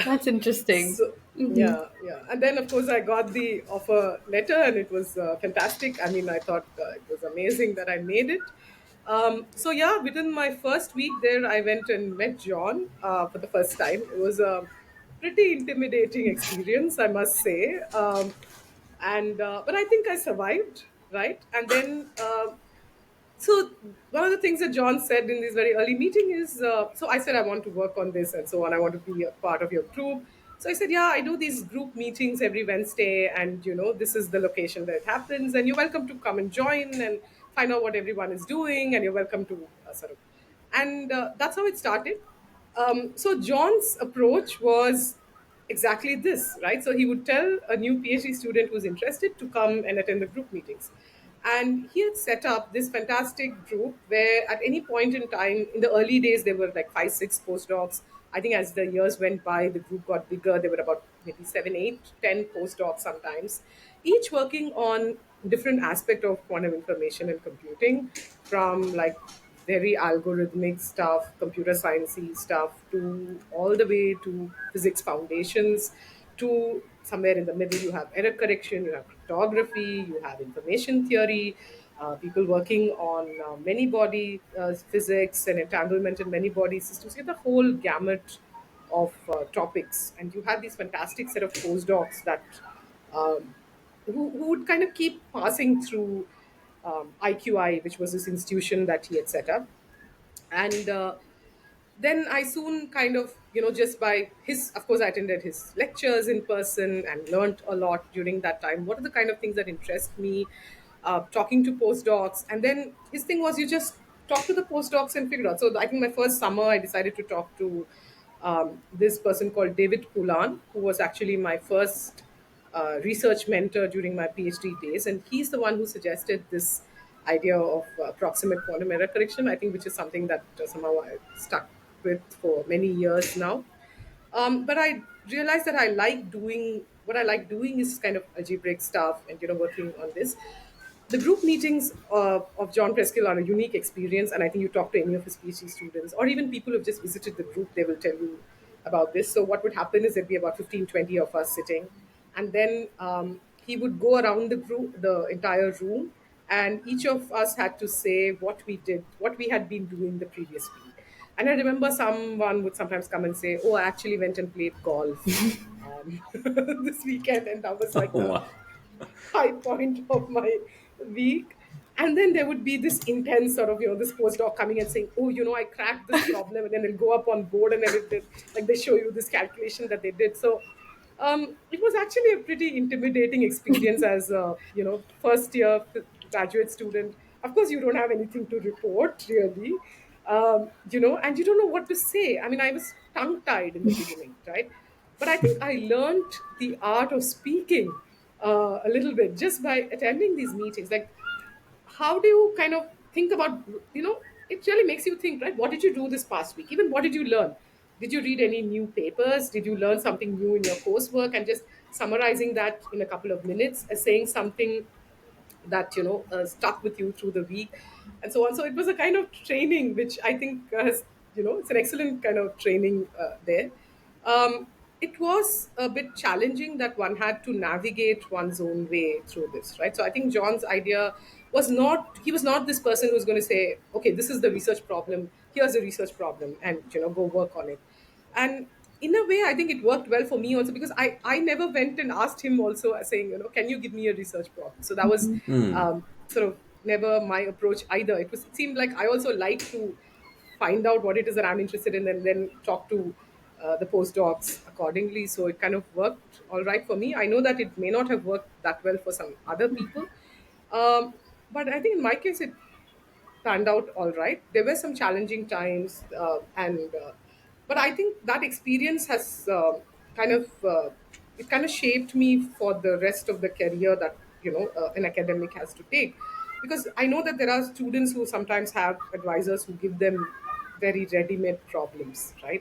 That's interesting. So yeah, yeah, and then of course I got the offer letter, and it was fantastic. I mean, I thought it was amazing that I made it. So yeah, within my first week there, I went and met John for the first time. It was a pretty intimidating experience, I must say. And but I think I survived, right? And then so one of the things that John said in this very early meeting is, so I said I want to work on this and so on. I want to be a part of your group. So I said, yeah, I do these group meetings every Wednesday, and this is the location where it happens, and you're welcome to come and join and find out what everyone is doing, and you're welcome to and that's how it started. So John's approach was exactly this, right? So he would tell a new PhD student who's interested to come and attend the group meetings. And he had set up this fantastic group where, at any point in time, in the early days, there were like 5, 6 postdocs. I think as the years went by, the group got bigger. There were about maybe 7, 8, 10 postdocs sometimes, each working on different aspect of quantum information and computing, from like very algorithmic stuff, computer sciencey stuff, to all the way to physics foundations, to somewhere in the middle you have error correction, you have cryptography, you have information theory, people working on many body physics and entanglement in many body systems. You have the whole gamut of topics, and you had these fantastic set of postdocs that um, who would kind of keep passing through IQI, which was this institution that he had set up. And then I soon kind of, just by his, of course, I attended his lectures in person and learned a lot during that time. What are the kind of things that interest me? Talking to postdocs. And then his thing was, you just talk to the postdocs and figure out. So I think my first summer, I decided to talk to this person called David Poulan, who was actually my first research mentor during my PhD days, and he's the one who suggested this idea of proximate quantum error correction. I think, which is something that somehow I stuck with for many years now. But I realized that I like doing what I like doing is kind of algebraic stuff, and working on this. The group meetings of John Preskill are a unique experience, and I think you talk to any of his PhD students or even people who've just visited the group, they will tell you about this. So what would happen is there'd be about 15, 20 of us sitting, and then he would go around the group, the entire room, and each of us had to say what we did, what we had been doing the previous week. And I remember someone would sometimes come and say, "Oh, I actually went and played golf this weekend," and that was like the Wow. high point of my week. And then there would be this intense sort of, this postdoc coming and saying, "Oh, I cracked this problem," and then they'll go up on board and everything, like they show you this calculation that they did. So it was actually a pretty intimidating experience as a, first year graduate student. Of course, you don't have anything to report really, and you don't know what to say. I mean, I was tongue tied in the beginning, right? But I think I learned the art of speaking a little bit just by attending these meetings. Like, how do you kind of think about, it really makes you think, right? What did you do this past week? Even what did you learn? Did you read any new papers? Did you learn something new in your coursework? And just summarizing that in a couple of minutes, saying something that stuck with you through the week, and so on. So it was a kind of training which I think has, it's an excellent kind of training there. It was a bit challenging that one had to navigate one's own way through this, right? So I think John's idea was not, he was not this person who's going to say, okay, this is the research problem, here's the research problem, and go work on it. And in a way, I think it worked well for me also, because I never went and asked him also, saying, can you give me a research problem? So that was sort of never my approach either. It seemed like I also like to find out what it is that I'm interested in, and then talk to the postdocs accordingly. So it kind of worked all right for me. I know that it may not have worked that well for some other people, but I think in my case it panned out all right. There were some challenging times, and but I think that experience has kind of it kind of shaped me for the rest of the career that an academic has to take, because I know that there are students who sometimes have advisors who give them very ready-made problems, right?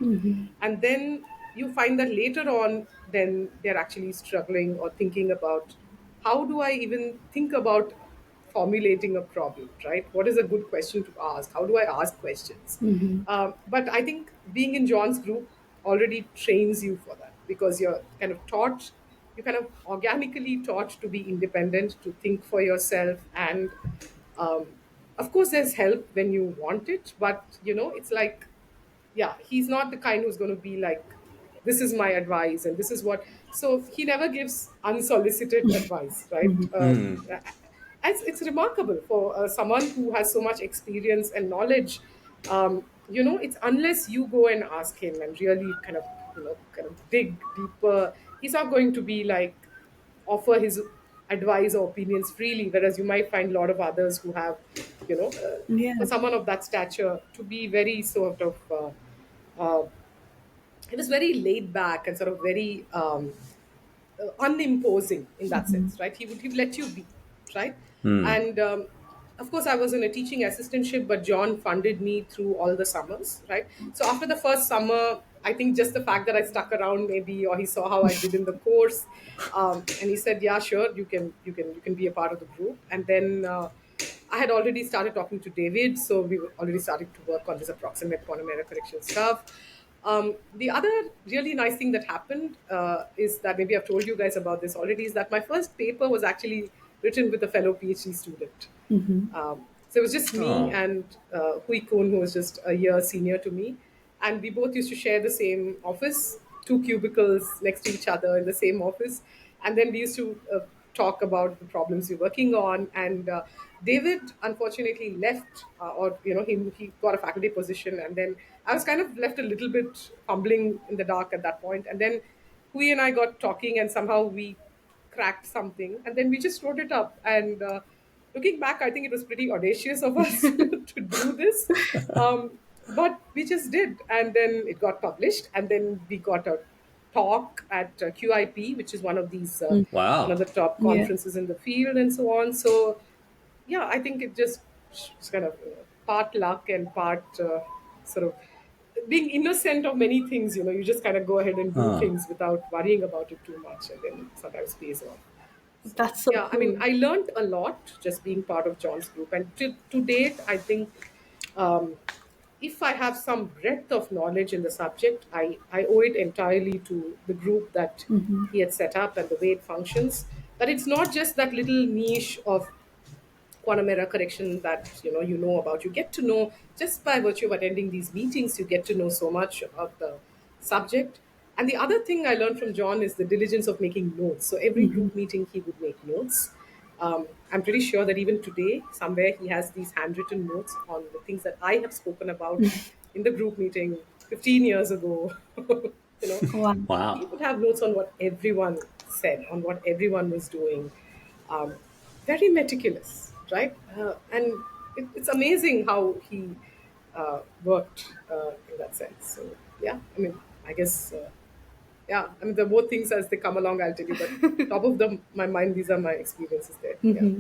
And then you find that later on, then they're actually struggling or thinking about, how do I even think about formulating a problem, right? What is a good question to ask? How do I ask questions? But I think being in John's group already trains you for that, because you're kind of organically taught to be independent, to think for yourself, and um, of course, there's help when you want it, but it's like, yeah, he's not the kind who's going to be like, this is my advice and this is what. So he never gives unsolicited advice, right? It's remarkable for someone who has so much experience and knowledge. It's unless you go and ask him and really kind of dig deeper, he's not going to be like offer his advice or opinions freely, whereas you might find a lot of others who have, Yeah. for someone of that stature to be very sort of uh, it was very laid back and sort of very unimposing in that sense, right? He would let you be, right? And of course, I was in a teaching assistantship, but John funded me through all the summers, right? So after the first summer, I think just the fact that I stuck around, maybe, or he saw how I did in the course, and he said, "Yeah, sure, you can be a part of the group." And then I had already started talking to David, so we were already starting to work on this approximate quantum error correction stuff. The other really nice thing that happened is that, maybe I've told you guys about this already, is that my first paper was actually written with a fellow PhD student. So it was just me Oh, and Hui Kun, who was just a year senior to me. And we both used to share the same office, two cubicles next to each other in the same office. And then we used to talk about the problems we're working on. And David, unfortunately, left, or, he got a faculty position. And then I was kind of left a little bit fumbling in the dark at that point. And then Hui and I got talking, and somehow we cracked something, and then we just wrote it up. And looking back, I think it was pretty audacious of us to do this, but we just did, and then it got published, and then we got a talk at QIP, which is one of wow. the top Yeah. conferences in the field, and so on. So yeah, I think it just it's kind of part luck and part sort of being innocent of many things. You just kind of go ahead and do Huh. things without worrying about it too much, and then sometimes pays off. So That's so yeah, I mean, cool. I learned a lot just being part of John's group, and to date, I think um, if I have some breadth of knowledge in the subject, I owe it entirely to the group that he had set up and the way it functions. That it's not just that little niche of quantum error correction that you know about. You get to know, just by virtue of attending these meetings, you get to know so much about the subject. And the other thing I learned from John is the diligence of making notes. So every group meeting he would make notes. I'm pretty sure that even today somewhere he has these handwritten notes on the things that I have spoken about in the group meeting 15 years ago. Wow. He Wow. would have notes on what everyone said, on what everyone was doing. Um, Very meticulous, right? And it's amazing how he worked in that sense. So yeah, I mean, I guess yeah, I mean, the more things as they come along, I'll tell you. But top of my mind, these are my experiences there. Yeah.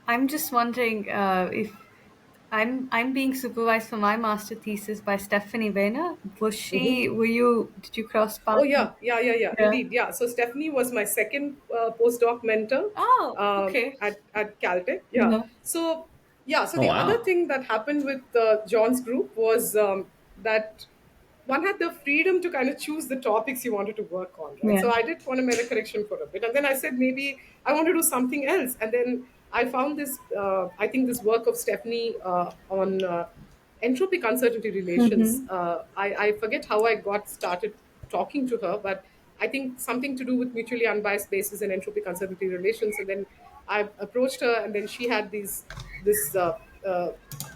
I'm just wondering if I'm being supervised for my master thesis by Stephanie Weiner. Were you, did you cross Oh paths? yeah, Yeah. indeed, yeah. So Stephanie was my second postdoc mentor Oh, okay. at Caltech. Yeah. Yeah. So yeah, so Oh, the other wow. thing that happened with John's group was that one had the freedom to kind of choose the topics you wanted to work on, right? Yeah. So I did quantum error correction for a bit, and then I said maybe I want to do something else, and then I found this. I think this work of Stephanie on entropic uncertainty relations. I forget how I got started talking to her, but I think something to do with mutually unbiased basis and entropic uncertainty relations. And then I approached her, and then she had this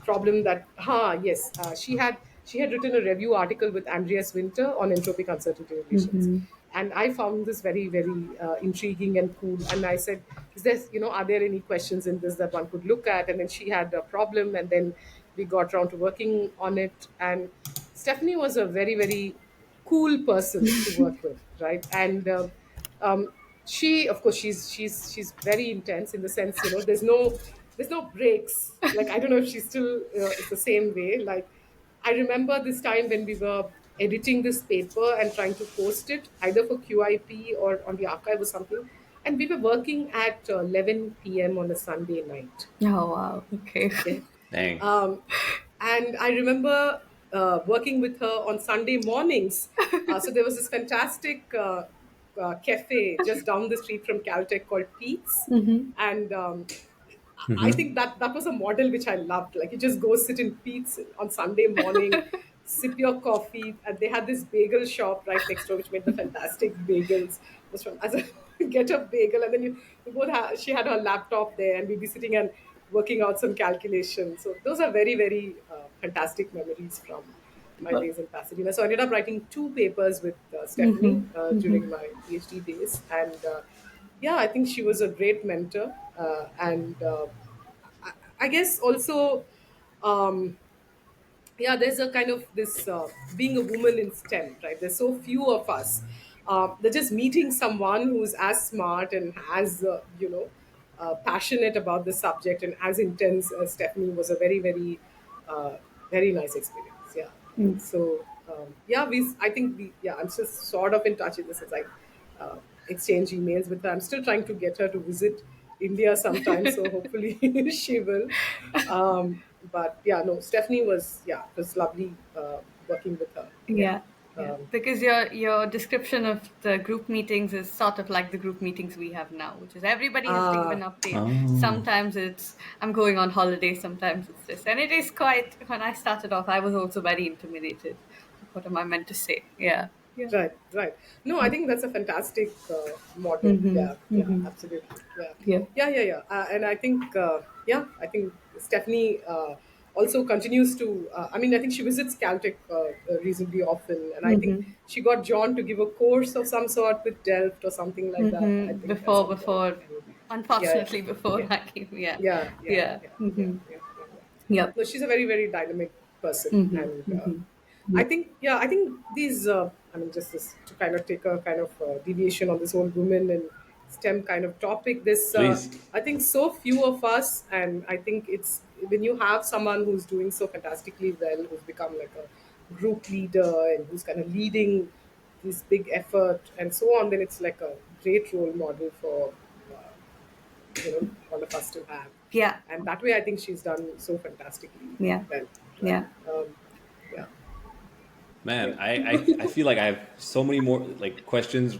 problem that, yes, she had written a review article with Andreas Winter on entropic uncertainty relations. And I found this very, very intriguing and cool. And I said, "Is there, are there any questions in this that one could look at?" And then she had a problem, and then we got around to working on it. And Stephanie was a very, very cool person to work with, right? And um, she, of course, she's very intense in the sense, there's no breaks. Like, I don't know if she's still is the same way. Like, I remember this time when we were editing this paper and trying to post it either for QIP or on the archive or something, and we were working at 11 p.m. on a Sunday night. Oh wow. Okay. Okay. Dang. Um, and I remember working with her on Sunday mornings. So there was this fantastic cafe just down the street from Caltech called Pete's. And I think that was a model which I loved. Like, you just go sit in Pete's on Sunday morning, sip your coffee, and they had this bagel shop right next door which made the fantastic bagels. It was from as a get a bagel, and then you both she had her laptop there, and we'd be sitting and working out some calculations. So those are very, very fantastic memories from my days in Pasadena. So I ended up writing two papers with Stephanie during my PhD days, and yeah, I think she was a great mentor, and I guess also, um, yeah, there's a kind of this being a woman in STEM, right? There's so few of us. They're just meeting someone who's as smart and as passionate about the subject and as intense as Stephanie was a very, very, very nice experience. Yeah. So yeah, I think yeah, I'm just sort of in touch in the sense, like, uh, exchange emails with her. I'm still trying to get her to visit India sometime, so hopefully she will. But yeah, no, Stephanie was, yeah, it was lovely working with her. Yeah. Yeah, yeah. Um, Because your description of the group meetings is sort of like the group meetings we have now, which is everybody has to give an update. Oh. Sometimes it's I'm going on holiday, sometimes it's this. And it is quite, when I started off, I was also very intimidated. What am I meant to say? Yeah. Yeah. Right, right. No, I think that's a fantastic model. Yeah, yeah, absolutely. Yeah, Yeah. yeah, yeah, yeah. And I think, yeah, I think Stephanie also continues to. I mean, I think she visits Caltech reasonably often, and I think she got John to give a course of some sort with Delft or something like that. I think at some point. Before, And yeah, unfortunately, before yeah, I came. Yeah. yeah, yeah, Yeah. yeah, yeah, yeah. Yep. No, she's a very, very dynamic person, and I think, yeah, I think these. I mean, just this, to kind of take a kind of deviation on this whole women and STEM kind of topic. This, Please. I think, so few of us, and I think it's when you have someone who's doing so fantastically well, who's become like a group leader and who's kind of leading this big effort and so on, then it's like a great role model for all of us to have. Yeah. And that way, I think she's done so fantastically Yeah. well. Right? Yeah. Yeah. Man, I feel like I have so many more like questions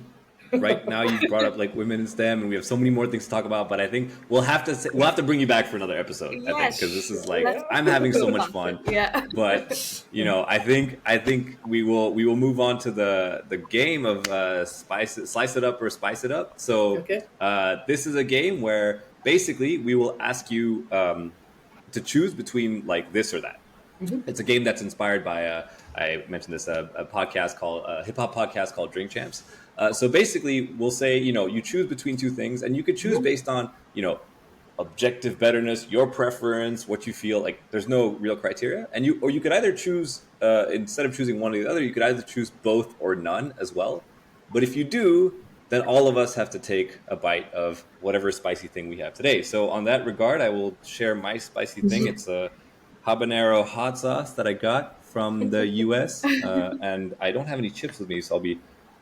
right now. You brought up like women in STEM, and we have so many more things to talk about. But I think we'll have to bring you back for another episode. I think, Yes. because this is like, Let's I'm having so talk much about fun. it. Yeah. But I think we will move on to the game of slice it up or spice it up. So Okay. this is a game where basically we will ask you to choose between like this or that. It's a game that's inspired by I mentioned this a podcast called hip hop podcast called Drink Champs. So basically, we'll say you choose between two things, and you could choose based on objective betterness, your preference, what you feel like. There's no real criteria, and you could either choose instead of choosing one or the other, you could either choose both or none as well. But if you do, then all of us have to take a bite of whatever spicy thing we have today. So on that regard, I will share my spicy thing. It's a habanero hot sauce that I got from the US. And I don't have any chips with me, so I'll be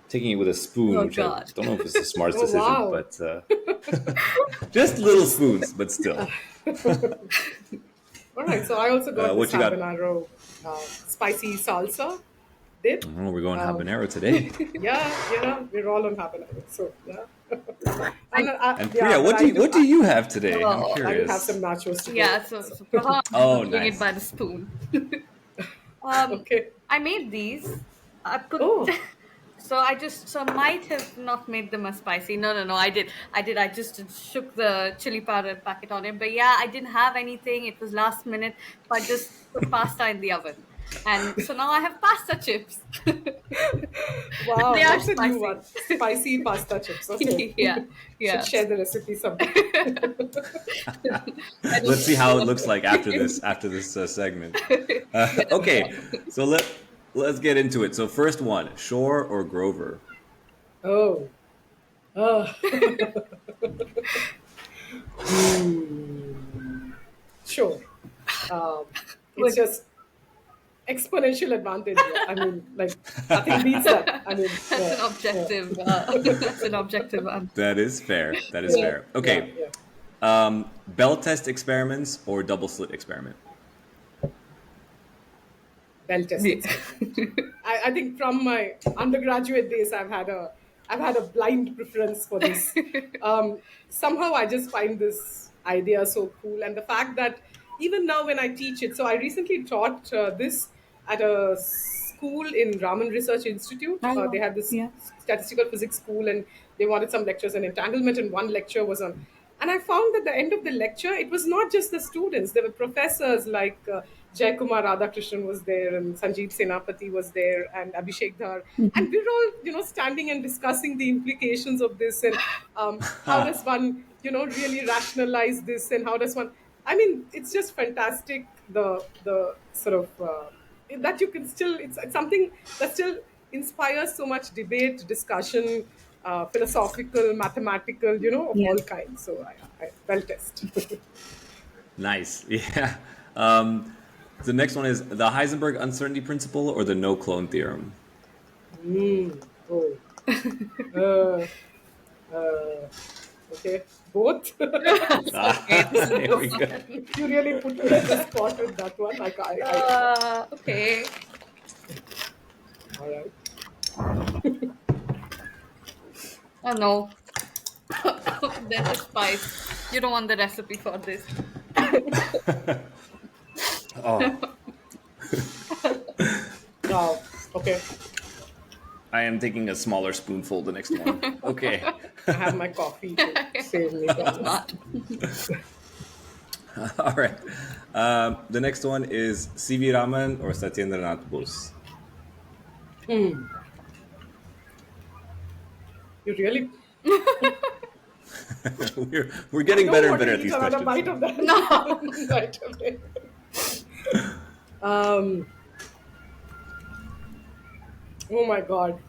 taking it with a spoon, Oh, which I God. don't know if it's the smartest Oh, decision, wow. but just little spoons, but still. All right. So I also got What this you got? habanero spicy salsa dip. Oh, we're going habanero today. Yeah, we're all on habanero. So yeah. And, And yeah, Priya, but what do you have today? I'm Oh, I do have curious. some nachos to Yeah. go. So Prabha, Oh, I'm doing it nice. by the spoon. Okay. I made these. I put. Oh. So I might have not made them as spicy. No. I did. I just shook the chili powder packet on it. But yeah, I didn't have anything. It was last minute. So I just put pasta in the oven, and so now I have pasta chips. Wow, They are that's a new spicy. one. Spicy pasta chips. Okay. Yeah. Should share the recipe sometime. Let's see how it looks like after this segment. Okay, so let's get into it. So first one, Shore or Grover? Oh. Uh, sure. Um, it's Would just exponential advantage. Yeah. I mean, like nothing beats that. I mean, that's yeah, an yeah, objective. That's an objective answer. That is fair. That is yeah, fair. yeah, Okay. yeah. Bell test experiments or double slit experiment? Bell test Yeah. experiment. I think from my undergraduate days, I've had a blind preference for this. Somehow, I just find this idea so cool, and the fact that even now when I teach it, so I recently taught this at a school in Raman Research Institute. They Oh, had this yeah. statistical physics school, and they wanted some lectures on entanglement, and one lecture was on. And I found at the end of the lecture, it was not just the students. There were professors like Jay Kumar Radhakrishnan was there, and Sanjeev Senapati was there, and Abhishek Dhar. And we were all, standing and discussing the implications of this, and how does one, really rationalize this, and how does one. I mean, it's just fantastic. The sort of that you can still. It's something that still inspires so much debate, discussion, philosophical, mathematical, of Yeah. all kinds. So I well test. Nice. Yeah. Um, the next one is the Heisenberg uncertainty principle or the no clone theorem? Oh. Uh, uh, okay. Both. Okay, this is There we both. go. You really put me on the spot with that one. Like Okay. all right. Oh no. There's a spice. You don't want the recipe for this. Oh, Wow. Okay. I am taking a smaller spoonful the next one. Okay. I have my coffee to save me from this. All right. The next one is C.V. Raman or Satyendranath Bose? You really. We're I getting don't better and want better to at eat these another questions. bite of that. No. Right. Okay. Um. Oh my God.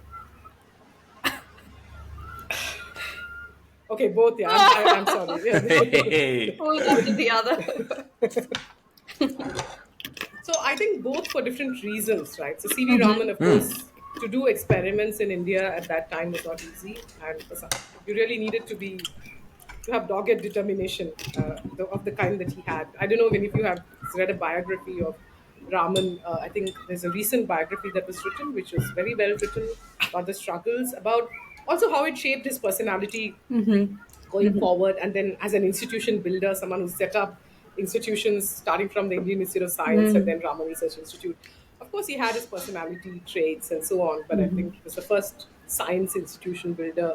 Okay, both. Yeah. I'm sorry. Hey. One after the other. So I think both for different reasons, right? So C.V. Raman, Mm-hmm. of course, to do experiments in India at that time was not easy, and you really needed to have dogged determination of the kind that he had. I don't know if any of you have read a biography of Raman. I think there's a recent biography that was written, which was very well written about the struggles, about also how it shaped his personality going forward, and then as an institution builder, someone who set up institutions starting from the Indian Institute of Science and then Raman Research Institute. Of course, he had his personality traits and so on, but I think he was the first science institution builder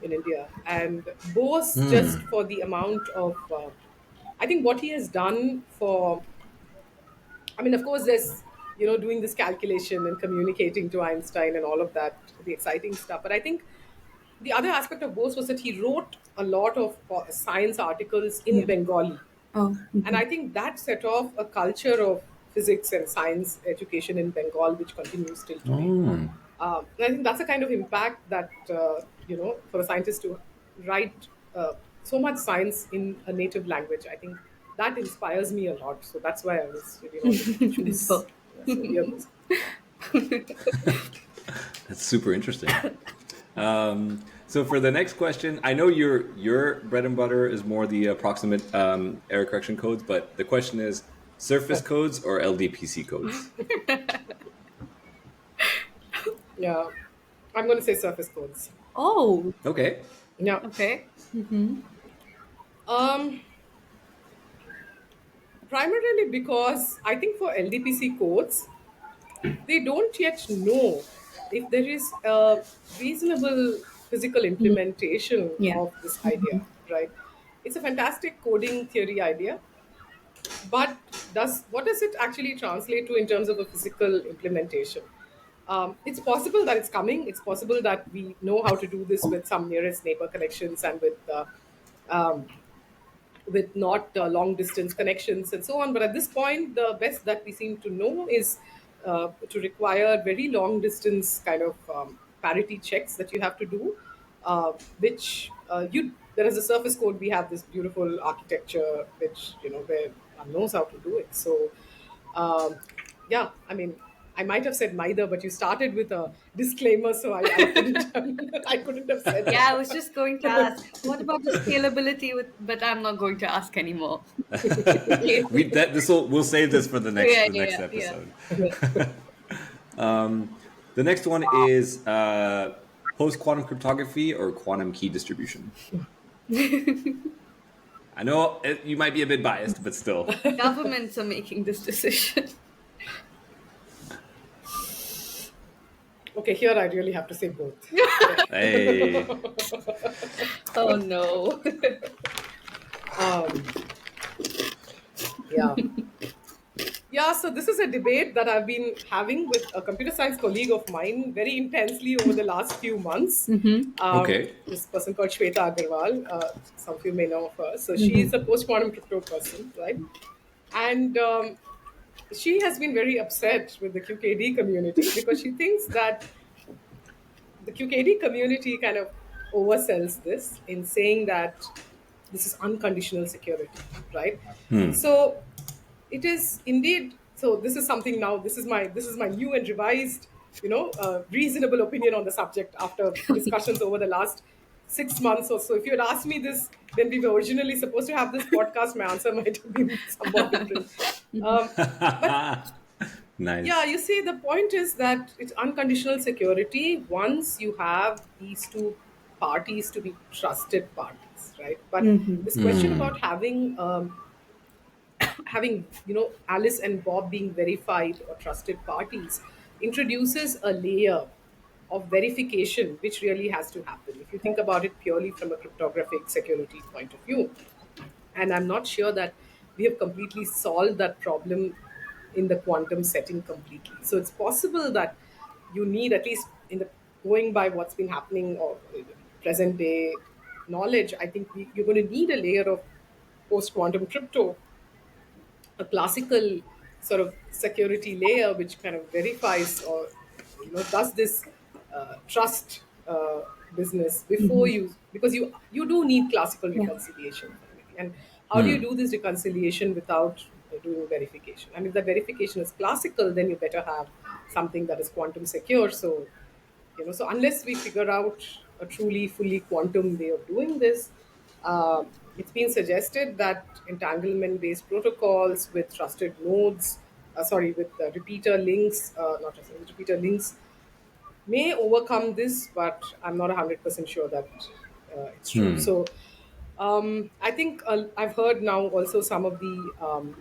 in India. And Bose, just for the amount of, I think what he has done for, I mean, of course, there's, doing this calculation and communicating to Einstein and all of that, the exciting stuff. But I think the other aspect of Bose was that he wrote a lot of science articles in Yeah. Bengali. Oh. And I think that set off a culture of physics and science education in Bengal, which continues till today. Oh. And I think that's a kind of impact that, for a scientist to write so much science in a native language, I think that inspires me a lot. So that's why I was really wanted to choose. Both. Yeah, so here goes. That's super interesting. So for the next question, I know your bread and butter is more the approximate error correction codes, but the question is surface codes or LDPC codes? Yeah, I'm going to say surface codes. Oh. Okay. Yeah. Okay. Um, Primarily because I think for LDPC codes, they don't yet know if there is a reasonable physical implementation Yeah. of this idea, right? It's a fantastic coding theory idea, but what does it actually translate to in terms of a physical implementation? It's possible that it's coming. It's possible that we know how to do this with some nearest neighbor connections and um, with not long distance connections and so on. But at this point, the best that we seem to know is to require very long distance kind of parity checks that you have to do. which you there is a surface code. We have this beautiful architecture, which where one knows how to do it. So, um, yeah, I mean, I might have said neither, but you started with a disclaimer, so I couldn't I couldn't have said Yeah, I that. was just going to ask, what about the scalability with, but I'm not going to ask anymore. We'll save this for the Yeah, next yeah, yeah, episode. The next one is post quantum cryptography or quantum key distribution. yeah. I know you might be a bit biased, but still. Governments are making this decision. Okay, here I really have to say both. Hey, Oh no. Um, yeah. Yeah, so this is a debate that I've been having with a computer science colleague of mine very intensely over the last few months. okay. This person called Shweta Agarwal, some of you may know of her. So Hmm. she's a post quantum crypto person, right? And she has been very upset with the QKD community because she thinks that the QKD community kind of oversells this in saying that this is unconditional security, right? So it is indeed. So this is something now. This is my new and revised, reasonable opinion on the subject after discussions over the last 6 months or so. If you had asked me this when we were originally supposed to have this podcast, my answer might have been somewhat different. But yeah, Nice. you see, the point is that it's unconditional security once you have these two parties to be trusted parties, right? But this question about having Alice and Bob being verified or trusted parties introduces a layer of verification which really has to happen if you think about it purely from a cryptographic security point of view. And I'm not sure that we have completely solved that problem in the quantum setting completely. So it's possible that you need, at least in the going by what's been happening or present day knowledge, I think you're going to need a layer of post quantum crypto, a classical sort of security layer which kind of verifies or does this trust business before you, because you do need classical Yeah. reconciliation finally. And how do you do this reconciliation without doing verification? And if the verification is classical, then you better have something that is quantum secure. So so unless we figure out a truly fully quantum way of doing this, it's been suggested that entanglement based protocols with trusted nodes, with repeater links, not trusted, with repeater links, may overcome this, but I'm not 100% sure that it's true. So I think I've heard now also some of the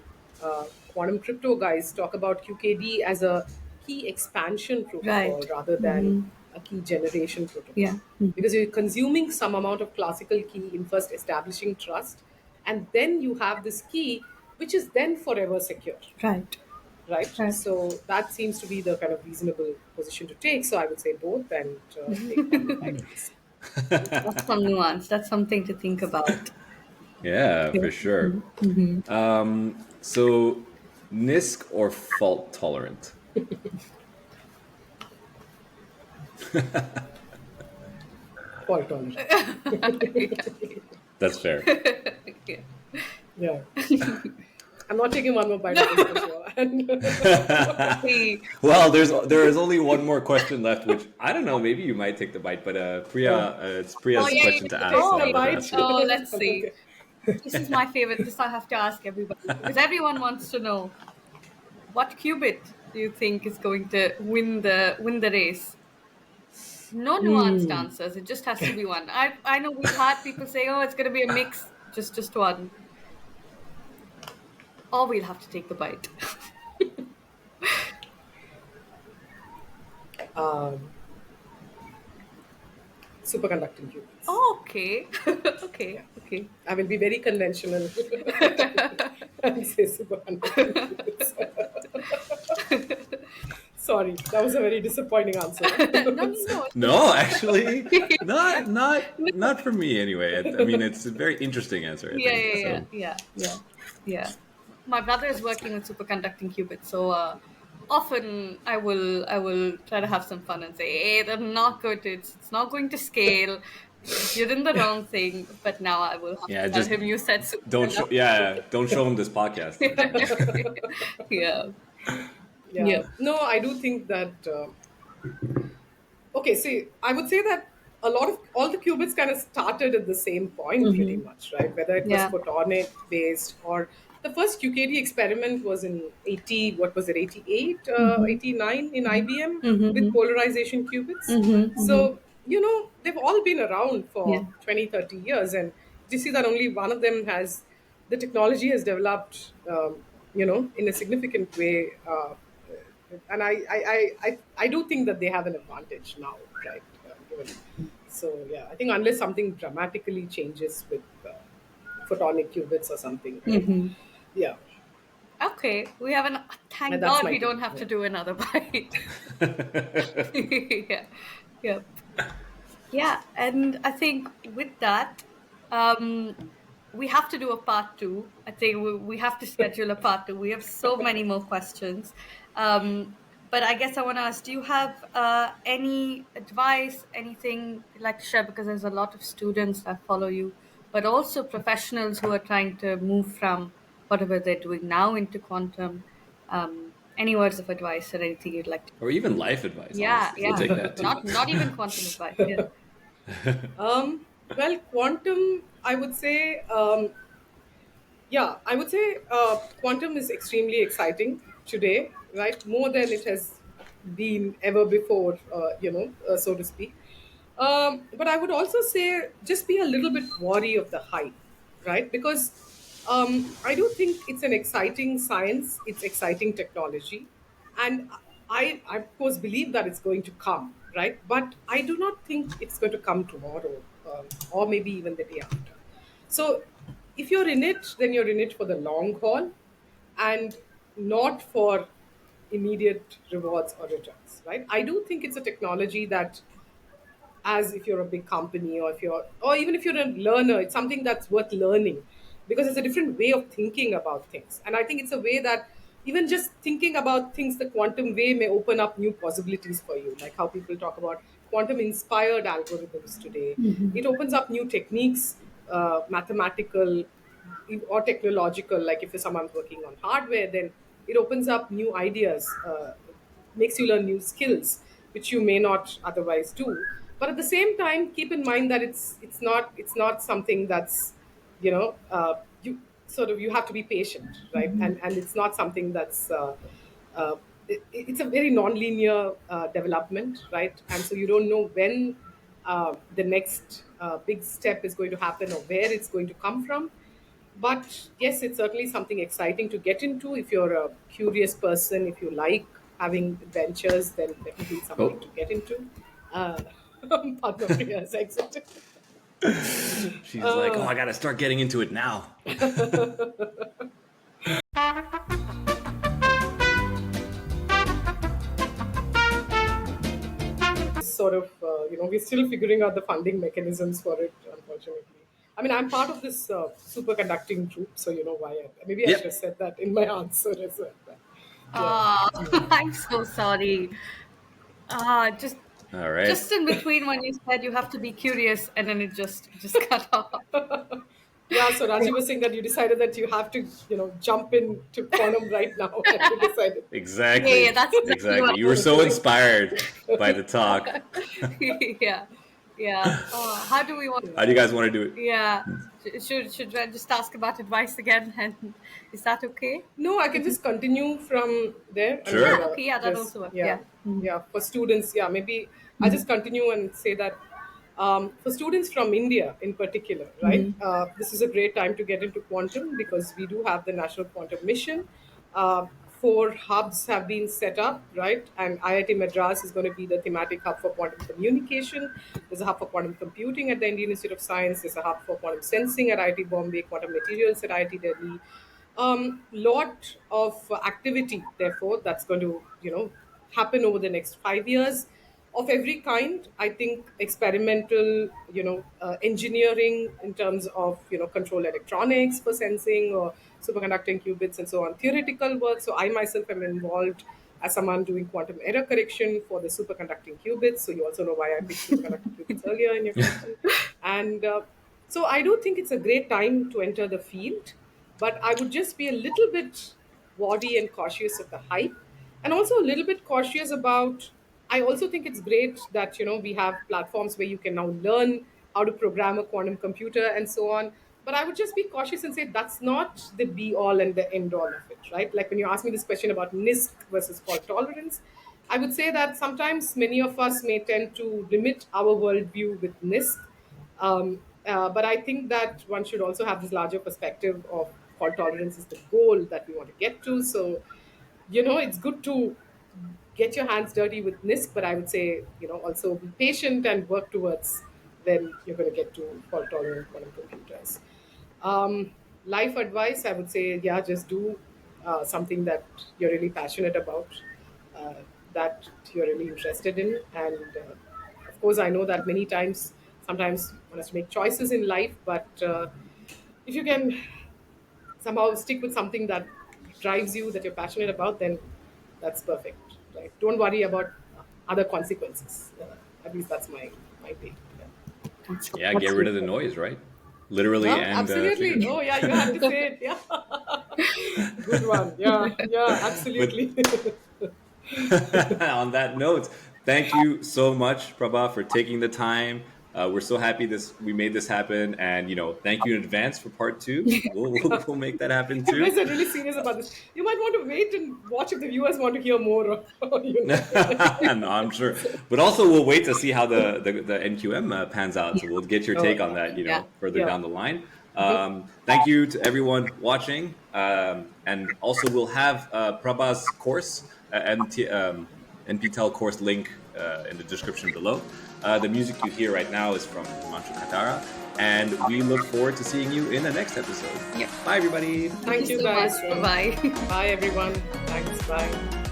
quantum crypto guys talk about QKD as a key expansion protocol Right. rather than a key generation protocol. Yeah. Because you're consuming some amount of classical key in first establishing trust, and then you have this key which is then forever secure, Right. right? Right. So that seems to be the kind of reasonable position to take. So I would say both and take one side of this. That's some nuance. That's something to think about. Yeah, Yeah. for sure. So, NISC or fault tolerant? Fault tolerant. That's fair. Yeah. Yeah. I'm not taking one more bite of this for sure. And Hey, Well, there is only one more question left, which I don't know. Maybe you might take the bite, but it's oh Priya's yeah, question to yeah. ask. take So the I'm going to bite. ask you. Oh, let's see. Okay. This is my favorite. This I have to ask everybody because everyone wants to know what qubit do you think is going to win the race? No nuanced answers. It just has to be one. I know we've had people say, "Oh, it's going to be a mix." Just one. Or we'll have to take the bite. Um, Superconducting qubits. Oh, okay. Yeah. Okay. Okay. I will be very conventional and say superconducting qubits. Sorry, that was a very disappointing answer. No, no, no. No, actually, not for me anyway. I mean, it's a very interesting answer, I Yeah, think. yeah, yeah, So, yeah, yeah, yeah. My brother is working with superconducting qubits, so often I will try to have some fun and say, "Hey, they're not going to. It's not going to scale. You're in the wrong thing, but now I will have Yeah, to tell just him you said don't show. superconducting. Yeah, don't show him this podcast. Yeah. Yeah. Yeah. No, I do think that. Okay, see, I would say that a lot of all the qubits kind of started at the same point, pretty much, right? Whether it was Yeah. photonic based or the first QKD experiment was in 80, what was it, 88, 89 in IBM with polarization qubits. So, they've all been around Yeah. for 20, 30 years. And you see that only one of them has, the technology has developed, in a significant way. And I do think that they have an advantage now, right? Given. So yeah, I think unless something dramatically changes with photonic qubits or something, right? Yeah, Okay, we have an. and Thank that's God my we take. don't have to Yeah. do another bite. Yeah. Yeah. Yeah, and I think with that, um, we have to do a part two. I think we have to schedule a part two. We have so many more questions. But I guess I want to ask, do you have any advice, anything you'd like to share? Because there's a lot of students that follow you, but also professionals who are trying to move from whatever they're doing now into quantum. Any words of advice or anything you'd like to? Or even life advice, Yeah, honestly. We'll yeah. take that too. Not even quantum advice. Yeah. Well, quantum, I would say, yeah, I would say quantum is extremely exciting today, right? More than it has been ever before, so to speak. But I would also say just be a little bit wary of the hype, right? Because I do think it's an exciting science, it's exciting technology, and I of course believe that it's going to come, right? But I do not think it's going to come tomorrow, or maybe even the day after. So if you're in it, then you're in it for the long haul and not for immediate rewards or returns, right? I do think it's a technology that, as if you're a big company, or if you're, or even if you're a learner, it's something that's worth learning, because it's a different way of thinking about things. And I think it's a way that even just thinking about things the quantum way may open up new possibilities for you, like how people talk about quantum inspired algorithms today. It opens up new techniques, mathematical or technological. Like if you're someone working on hardware, then it opens up new ideas, makes you learn new skills which you may not otherwise do. But at the same time, keep in mind that it's not something that's, you sort of, you have to be patient, right? And it's not something that's it's a very non-linear development, right? And so you don't know when the next big step is going to happen or where it's going to come from. But yes, it's certainly something exciting to get into. If you're a curious person, if you like having adventures, then definitely it's something Oh, to get into. Uh, Padma Priya has exited. she's like, oh, I got to start getting into it now. Sort of, we're still figuring out the funding mechanisms for it, unfortunately. I mean, I'm part of this superconducting group, so you know why. Maybe I should have Yep. said that in my answer as well. But, yeah. Ah, I'm so sorry. Just All right. just in between when you said you have to be curious, and then it just cut off. Yeah, so Raji was saying that you decided that you have to, jump into quantum right now, and you decided. Yeah, yeah, Exactly. that's exactly what Exactly. You I were was so doing. inspired by the talk. Yeah, yeah. How do we want? How do you guys want to do it? Yeah, should I just ask about advice again? And is that okay? No, I can just continue from there. I Yeah. mean, Sure. Okay. Yeah, that just, also works. yeah, Yeah. yeah. For students, yeah, maybe I just continue and say that for students from India in particular, right? This is a great time to get into quantum because we do have the National Quantum Mission. Uh, 4 hubs have been set up, right? And IIT Madras is going to be the thematic hub for quantum communication. There's a hub for quantum computing at the Indian Institute of Science. There's a hub for quantum sensing at IIT Bombay, quantum materials at IIT Delhi. Lot of activity, therefore, that's going to, happen over the next 5 years of every kind. I think experimental, engineering in terms of, control electronics for sensing or superconducting qubits and so on, theoretical work. So I myself am involved as someone doing quantum error correction for the superconducting qubits. So you also know why I picked superconducting qubits earlier in your question. And so I do think it's a great time to enter the field, but I would just be a little bit wary and cautious of the hype, and also a little bit cautious about. I also think it's great that we have platforms where you can now learn how to program a quantum computer and so on. But I would just be cautious and say that's not the be all and the end all of it, right? Like when you ask me this question about NISC versus fault tolerance, I would say that sometimes many of us may tend to limit our worldview with NISC, but I think that one should also have this larger perspective of fault tolerance is the goal that we want to get to. So, it's good to get your hands dirty with NISC, but I would say, also be patient and work towards, then you're going to get to fault tolerant quantum computers. Life advice, I would say, yeah, just do something that you're really passionate about, uh, that you're really interested in. And of course, I know that many times, sometimes one has to make choices in life, but if you can somehow stick with something that drives you, that you're passionate about, then that's perfect, right? Don't worry about other consequences. At least that's my take. Yeah. Yeah, get That's rid of the super. noise, right? Literally Huh? and Absolutely. Oh, figuratively. yeah, you had to say it. Yeah. Good one. Yeah, yeah, But absolutely. on that note, thank you so much, Prabha, for taking the time. We're so happy we made this happen, and thank you in advance for part two. We'll make that happen You guys too. are really serious about this. You might want to wait and watch if the viewers want to hear more. No, I'm sure. But also, we'll wait to see how the NQM pans out. So we'll get your Oh, take on that, Yeah. further yeah. down the line. Thank you to everyone watching. And also, we'll have Prabha's course, NPTEL course link in the description below. The music you hear right now is from Himanshu Katara. And we look forward to seeing you in the next episode. Yep. Bye, everybody. Thank you Thank you, so much. guys. Bye bye. Bye, everyone. Thanks. Bye.